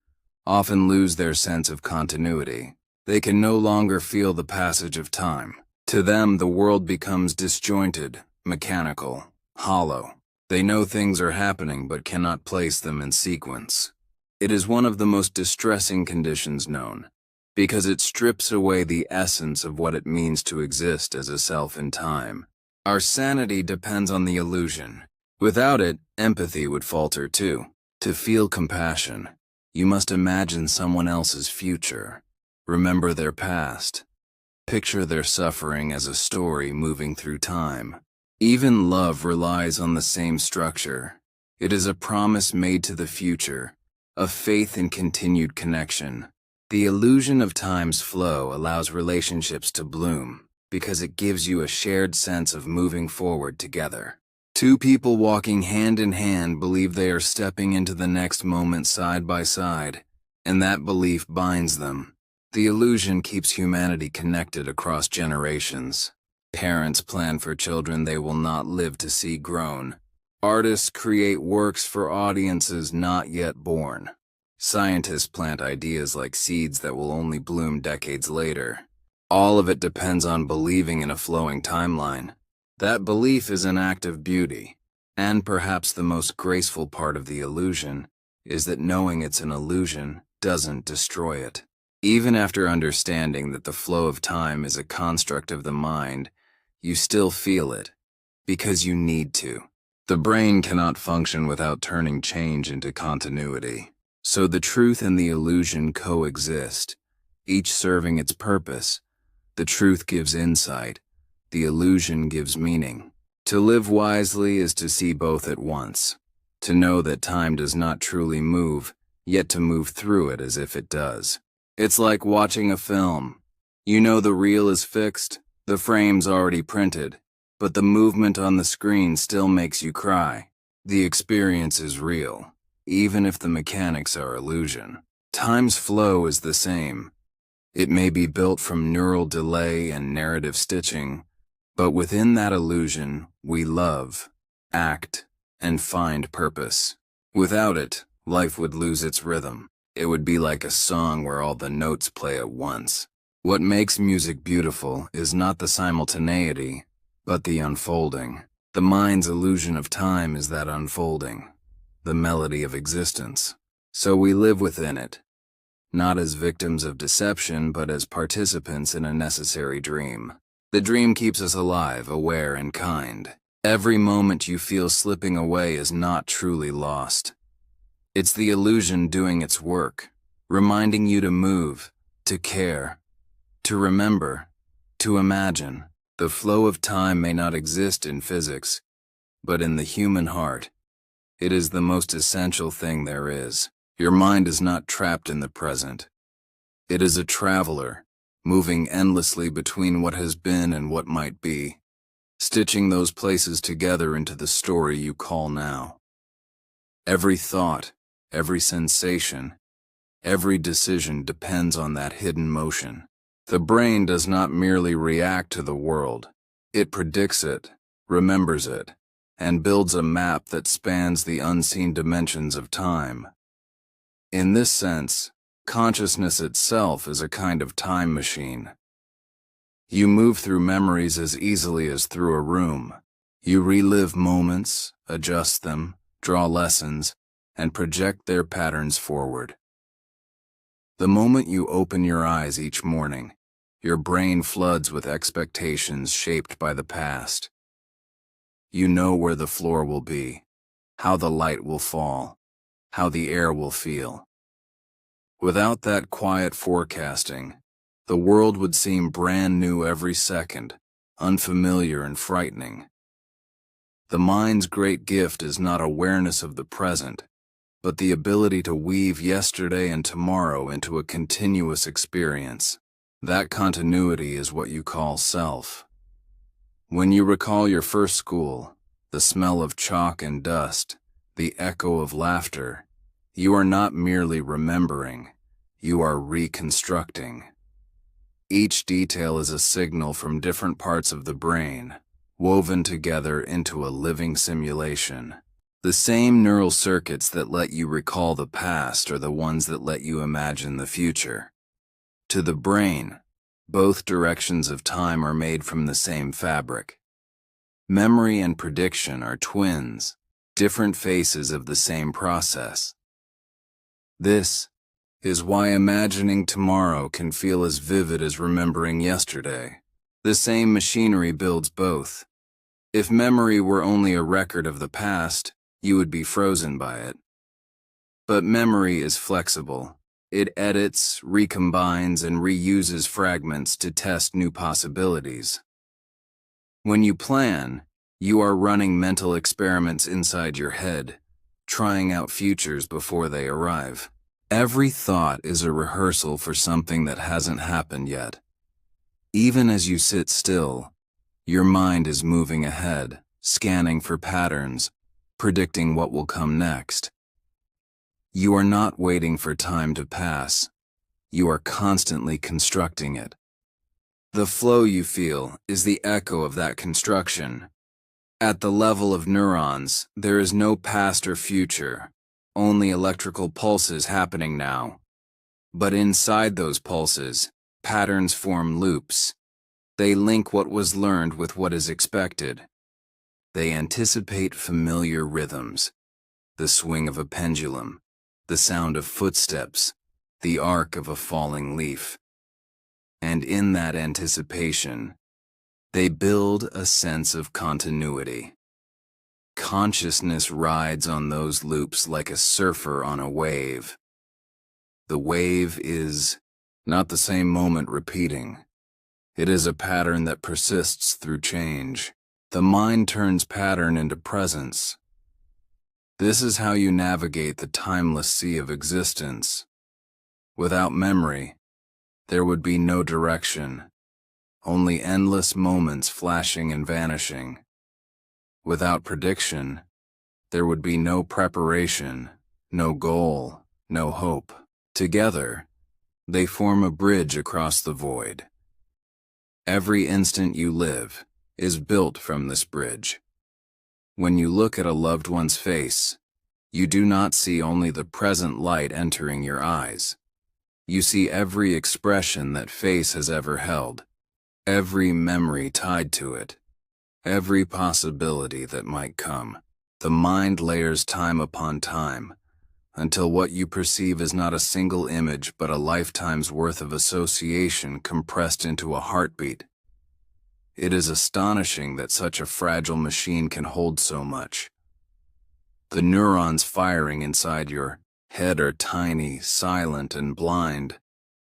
often lose their sense of continuity. They can no longer feel the passage of time. To them, the world becomes disjointed, mechanical, hollow. They know things are happening but cannot place them in sequence. It is one of the most distressing conditions known, because it strips away the essence of what it means to exist as a self in time. Our sanity depends on the illusion. Without it, empathy would falter too. To feel compassion, you must imagine someone else's future. Remember their past. Picture their suffering as a story moving through time. Even love relies on the same structure. It is a promise made to the future, a faith in continued connection. The illusion of time's flow allows relationships to bloom because it gives you a shared sense of moving forward together. Two people walking hand in hand believe they are stepping into the next moment side by side, and that belief binds them. The illusion keeps humanity connected across generations. Parents plan for children they will not live to see grown. Artists create works for audiences not yet born. Scientists plant ideas like seeds that will only bloom decades later. All of it depends on believing in a flowing timeline. That belief is an act of beauty, and perhaps the most graceful part of the illusion is that knowing it's an illusion doesn't destroy it. Even after understanding that the flow of time is a construct of the mind, you still feel it, because you need to. The brain cannot function without turning change into continuity. So the truth and the illusion coexist, each serving its purpose. The truth gives insight, the illusion gives meaning. To live wisely is to see both at once, to know that time does not truly move, yet to move through it as if it does. It's like watching a film. You know the reel is fixed, the frame's already printed, but the movement on the screen still makes you cry. The experience is real, even if the mechanics are illusion. Time's flow is the same. It may be built from neural delay and narrative stitching, but within that illusion, we love, act, and find purpose. Without it, life would lose its rhythm. It would be like a song where all the notes play at once. What makes music beautiful is not the simultaneity, but the unfolding. The mind's illusion of time is that unfolding, the melody of existence. So we live within it, not as victims of deception, but as participants in a necessary dream. The dream keeps us alive, aware, and kind. Every moment you feel slipping away is not truly lost. It's the illusion doing its work, reminding you to move, to care, to remember, to imagine. The flow of time may not exist in physics, but in the human heart, it is the most essential thing there is. Your mind is not trapped in the present. It is a traveler, moving endlessly between what has been and what might be, stitching those places together into the story you call now. Every thought, every sensation, every decision depends on that hidden motion. The brain does not merely react to the world. It predicts it, remembers it, and builds a map that spans the unseen dimensions of time. In this sense, consciousness itself is a kind of time machine. You move through memories as easily as through a room. You relive moments, adjust them, draw lessons, and project their patterns forward. The moment you open your eyes each morning, your brain floods with expectations shaped by the past. You know where the floor will be, how the light will fall, how the air will feel. Without that quiet forecasting, the world would seem brand new every second, unfamiliar and frightening. The mind's great gift is not awareness of the present, but the ability to weave yesterday and tomorrow into a continuous experience. That continuity is what you call self. When you recall your first school, the smell of chalk and dust, the echo of laughter, you are not merely remembering, you are reconstructing. Each detail is a signal from different parts of the brain, woven together into a living simulation. The same neural circuits that let you recall the past are the ones that let you imagine the future. To the brain, both directions of time are made from the same fabric. Memory and prediction are twins, different faces of the same process. This is why imagining tomorrow can feel as vivid as remembering yesterday. The same machinery builds both. If memory were only a record of the past, you would be frozen by it. But memory is flexible. It edits, recombines, and reuses fragments to test new possibilities. When you plan, you are running mental experiments inside your head, trying out futures before they arrive. Every thought is a rehearsal for something that hasn't happened yet. Even as you sit still, your mind is moving ahead, scanning for patterns, predicting what will come next. You are not waiting for time to pass. You are constantly constructing it. The flow you feel is the echo of that construction. At the level of neurons, there is no past or future, only electrical pulses happening now. But inside those pulses, patterns form loops. They link what was learned with what is expected. They anticipate familiar rhythms, the swing of a pendulum, the sound of footsteps, the arc of a falling leaf. And in that anticipation, they build a sense of continuity. Consciousness rides on those loops like a surfer on a wave. The wave is not the same moment repeating. It is a pattern that persists through change. The mind turns pattern into presence. This is how you navigate the timeless sea of existence. Without memory, there would be no direction, only endless moments flashing and vanishing. Without prediction, there would be no preparation, no goal, no hope. Together, they form a bridge across the void. Every instant you live is built from this bridge. When you look at a loved one's face, you do not see only the present light entering your eyes. You see every expression that face has ever held, every memory tied to it, every possibility that might come. The mind layers time upon time, until what you perceive is not a single image but a lifetime's worth of association compressed into a heartbeat. It is astonishing that such a fragile machine can hold so much. The neurons firing inside your head are tiny, silent, and blind,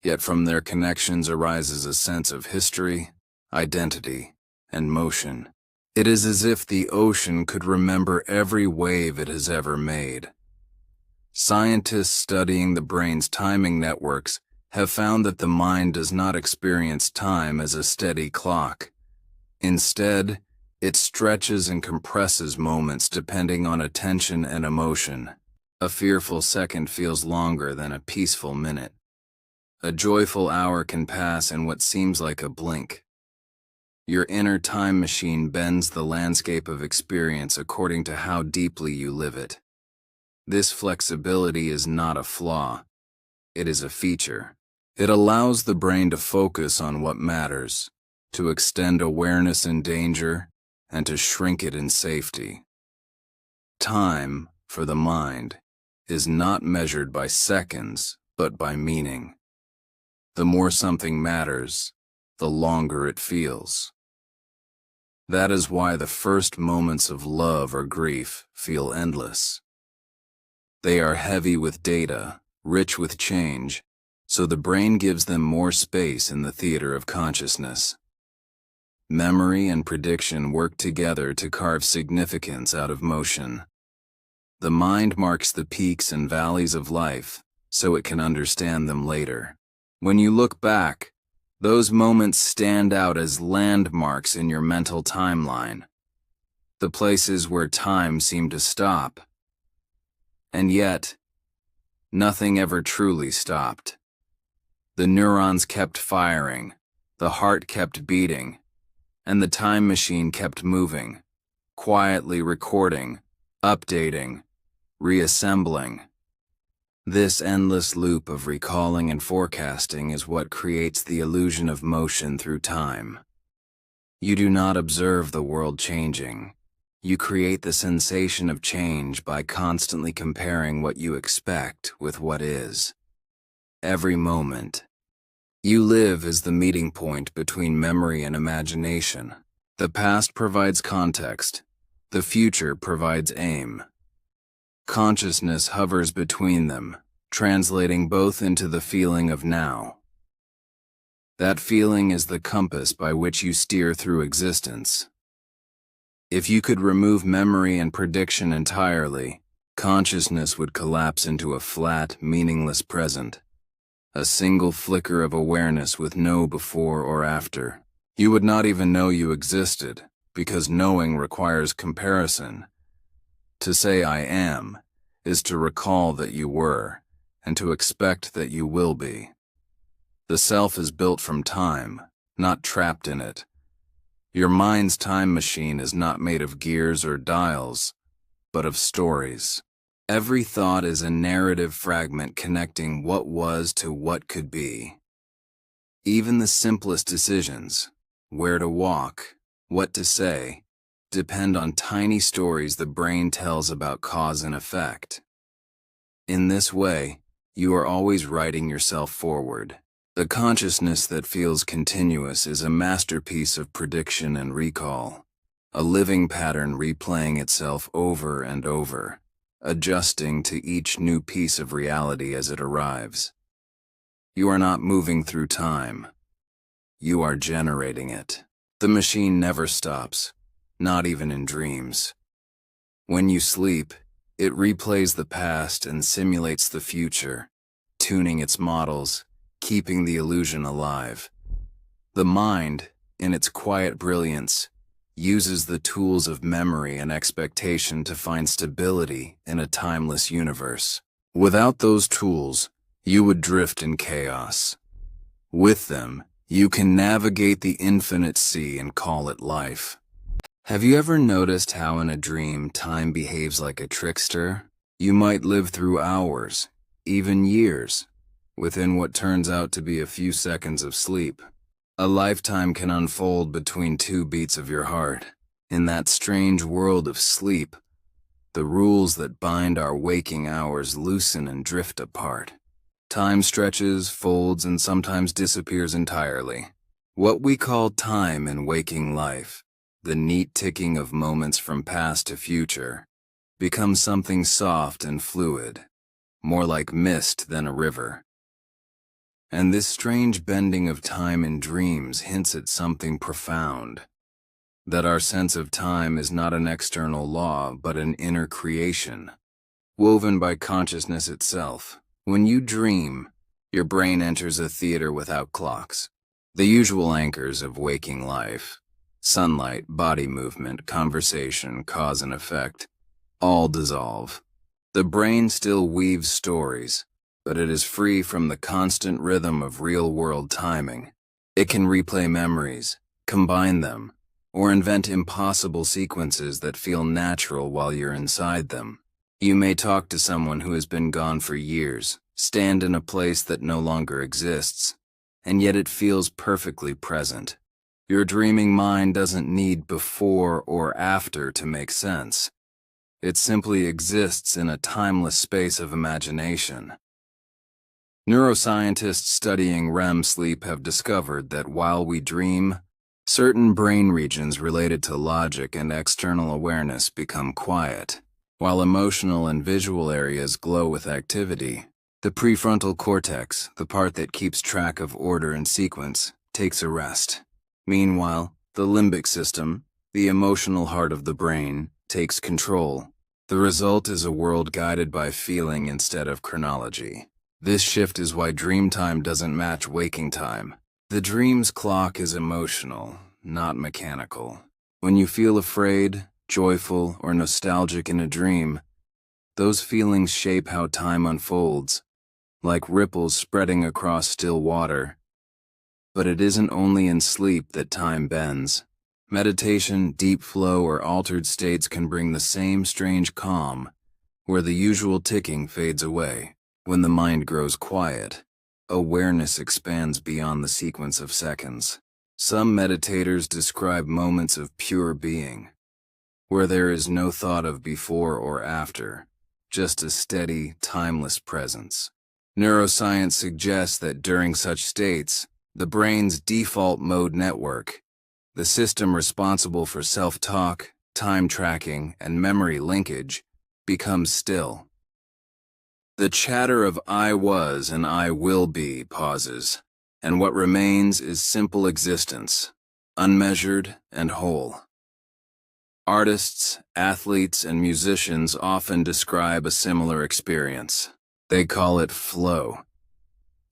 yet from their connections arises a sense of history, identity, and motion. It is as if the ocean could remember every wave it has ever made. Scientists studying the brain's timing networks have found that the mind does not experience time as a steady clock. Instead, it stretches and compresses moments depending on attention and emotion. A fearful second feels longer than a peaceful minute. A joyful hour can pass in what seems like a blink. Your inner time machine bends the landscape of experience according to how deeply you live it. This flexibility is not a flaw. It is a feature. It allows the brain to focus on what matters, to extend awareness in danger, and to shrink it in safety. Time, for the mind, is not measured by seconds, but by meaning. The more something matters, the longer it feels. That is why the first moments of love or grief feel endless. They are heavy with data, rich with change, so the brain gives them more space in the theater of consciousness. Memory and prediction work together to carve significance out of motion. The mind marks the peaks and valleys of life, so it can understand them later. When you look back, those moments stand out as landmarks in your mental timeline, the places where time seemed to stop. And yet, nothing ever truly stopped. The neurons kept firing, the heart kept beating, and the time machine kept moving, quietly recording, updating, reassembling. This endless loop of recalling and forecasting is what creates the illusion of motion through time. You do not observe the world changing. You create the sensation of change by constantly comparing what you expect with what is. Every moment, you live as the meeting point between memory and imagination. The past provides context. The future provides aim. Consciousness hovers between them, translating both into the feeling of now. That feeling is the compass by which you steer through existence. If you could remove memory and prediction entirely, consciousness would collapse into a flat, meaningless present. A single flicker of awareness with no before or after. You would not even know you existed, because knowing requires comparison. To say I am is to recall that you were, and to expect that you will be. The self is built from time, not trapped in it. Your mind's time machine is not made of gears or dials, but of stories. Every thought is a narrative fragment connecting what was to what could be. Even the simplest decisions, where to walk, what to say, depend on tiny stories the brain tells about cause and effect. In this way, you are always writing yourself forward. The consciousness that feels continuous is a masterpiece of prediction and recall, a living pattern replaying itself over and over, adjusting to each new piece of reality as it arrives. You are not moving through time. You are generating it. The machine never stops, not even in dreams. When you sleep, it replays the past and simulates the future, tuning its models, keeping the illusion alive. The mind, in its quiet brilliance, uses the tools of memory and expectation to find stability in a timeless universe. Without those tools, you would drift in chaos. With them, you can navigate the infinite sea and call it life. Have you ever noticed how in a dream time behaves like a trickster? You might live through hours, even years, within what turns out to be a few seconds of sleep. A lifetime can unfold between two beats of your heart. In that strange world of sleep, the rules that bind our waking hours loosen and drift apart. Time stretches, folds, and sometimes disappears entirely. What we call time in waking life, the neat ticking of moments from past to future, becomes something soft and fluid, more like mist than a river. And this strange bending of time in dreams hints at something profound, that our sense of time is not an external law but an inner creation, woven by consciousness itself. When you dream, your brain enters a theater without clocks. The usual anchors of waking life, sunlight, body movement, conversation, cause and effect, all dissolve. The brain still weaves stories, but it is free from the constant rhythm of real-world timing. It can replay memories, combine them, or invent impossible sequences that feel natural while you're inside them. You may talk to someone who has been gone for years, stand in a place that no longer exists, and yet it feels perfectly present. Your dreaming mind doesn't need before or after to make sense. It simply exists in a timeless space of imagination. Neuroscientists studying REM sleep have discovered that while we dream, certain brain regions related to logic and external awareness become quiet. While emotional and visual areas glow with activity, The prefrontal cortex, the part that keeps track of order and sequence, takes a rest. Meanwhile, the limbic system, the emotional heart of the brain, takes control. The result is a world guided by feeling instead of chronology. This shift is why dream time doesn't match waking time. The dream's clock is emotional, not mechanical. When you feel afraid, joyful, or nostalgic in a dream, those feelings shape how time unfolds, like ripples spreading across still water. But it isn't only in sleep that time bends. Meditation, deep flow, or altered states can bring the same strange calm, where the usual ticking fades away. When the mind grows quiet, awareness expands beyond the sequence of seconds. Some meditators describe moments of pure being, where there is no thought of before or after, just a steady, timeless presence. Neuroscience suggests that during such states, the brain's default mode network, the system responsible for self-talk, time tracking, and memory linkage, becomes still. The chatter of I was and I will be pauses, and what remains is simple existence, unmeasured and whole. Artists, athletes, and musicians often describe a similar experience. They call it flow.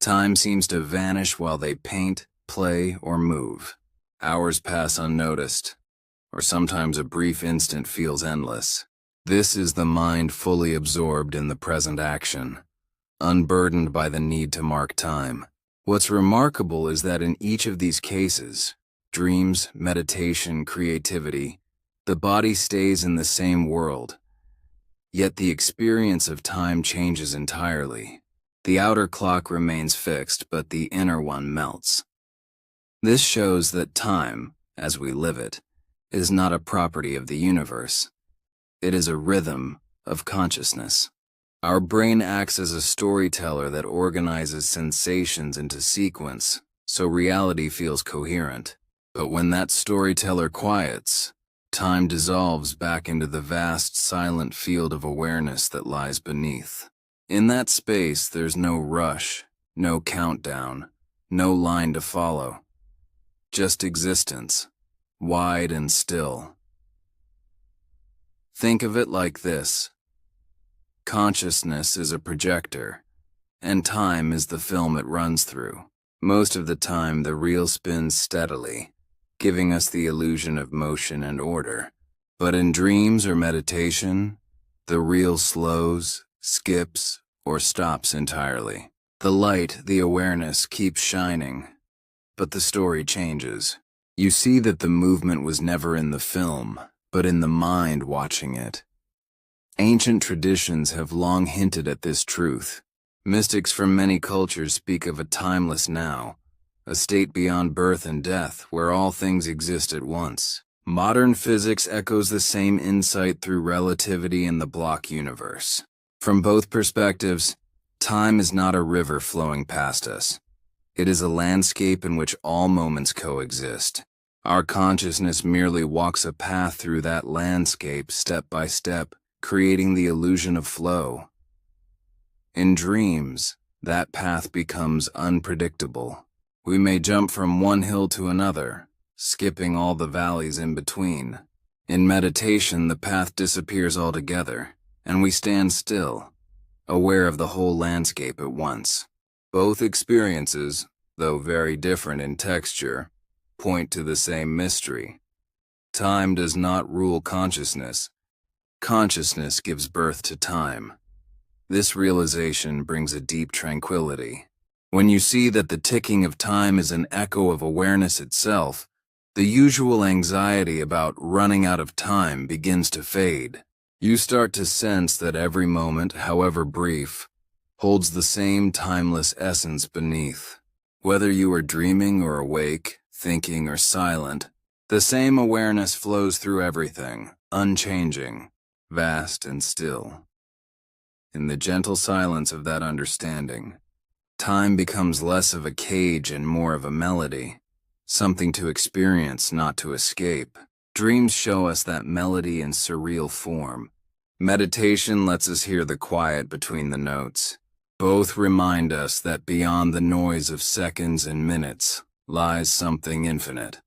Time seems to vanish while they paint, play, or move. Hours pass unnoticed, or sometimes a brief instant feels endless. This is the mind fully absorbed in the present action, unburdened by the need to mark time. What's remarkable is that in each of these cases, dreams, meditation, creativity, the body stays in the same world, yet the experience of time changes entirely. The outer clock remains fixed, but the inner one melts. This shows that time, as we live it, is not a property of the universe. It is a rhythm of consciousness. Our brain acts as a storyteller that organizes sensations into sequence, so reality feels coherent. But when that storyteller quiets, time dissolves back into the vast, silent field of awareness that lies beneath. In that space, there's no rush, no countdown, no line to follow. Just existence, wide and still. Think of it like this. Consciousness is a projector, and time is the film it runs through. Most of the time, the reel spins steadily, giving us the illusion of motion and order. But in dreams or meditation, the reel slows, skips, or stops entirely. The light, the awareness, keeps shining, but the story changes. You see that the movement was never in the film, but in the mind watching it. Ancient traditions have long hinted at this truth. Mystics from many cultures speak of a timeless now, a state beyond birth and death where all things exist at once. Modern physics echoes the same insight through relativity and the block universe. From both perspectives, time is not a river flowing past us. It is a landscape in which all moments coexist. Our consciousness merely walks a path through that landscape step by step, creating the illusion of flow. In dreams, that path becomes unpredictable. We may jump from one hill to another, skipping all the valleys in between. In meditation, the path disappears altogether, and we stand still, aware of the whole landscape at once. Both experiences, though very different in texture, point to the same mystery. Time does not rule consciousness. Consciousness gives birth to time. This realization brings a deep tranquility. When you see that the ticking of time is an echo of awareness itself, the usual anxiety about running out of time begins to fade. You start to sense that every moment, however brief, holds the same timeless essence beneath. Whether you are dreaming or awake, thinking or silent, the same awareness flows through everything, unchanging, vast and still. In the gentle silence of that understanding, time becomes less of a cage and more of a melody, something to experience, not to escape. Dreams show us that melody in surreal form. Meditation lets us hear the quiet between the notes. Both remind us that beyond the noise of seconds and minutes lies something infinite.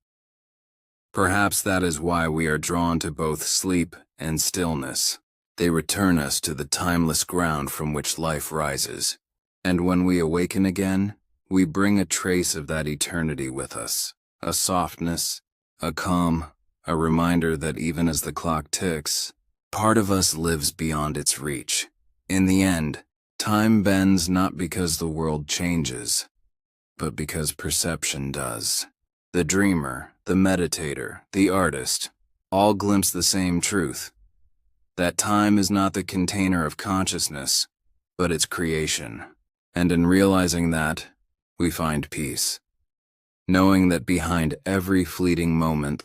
Perhaps that is why we are drawn to both sleep and stillness. They return us to the timeless ground from which life rises. And when we awaken again, we bring a trace of that eternity with us. A softness, a calm, a reminder that even as the clock ticks, part of us lives beyond its reach. In the end, time bends not because the world changes, but because perception does. The dreamer, the meditator, the artist, all glimpse the same truth. That time is not the container of consciousness, but its creation. And in realizing that, we find peace. Knowing that behind every fleeting moment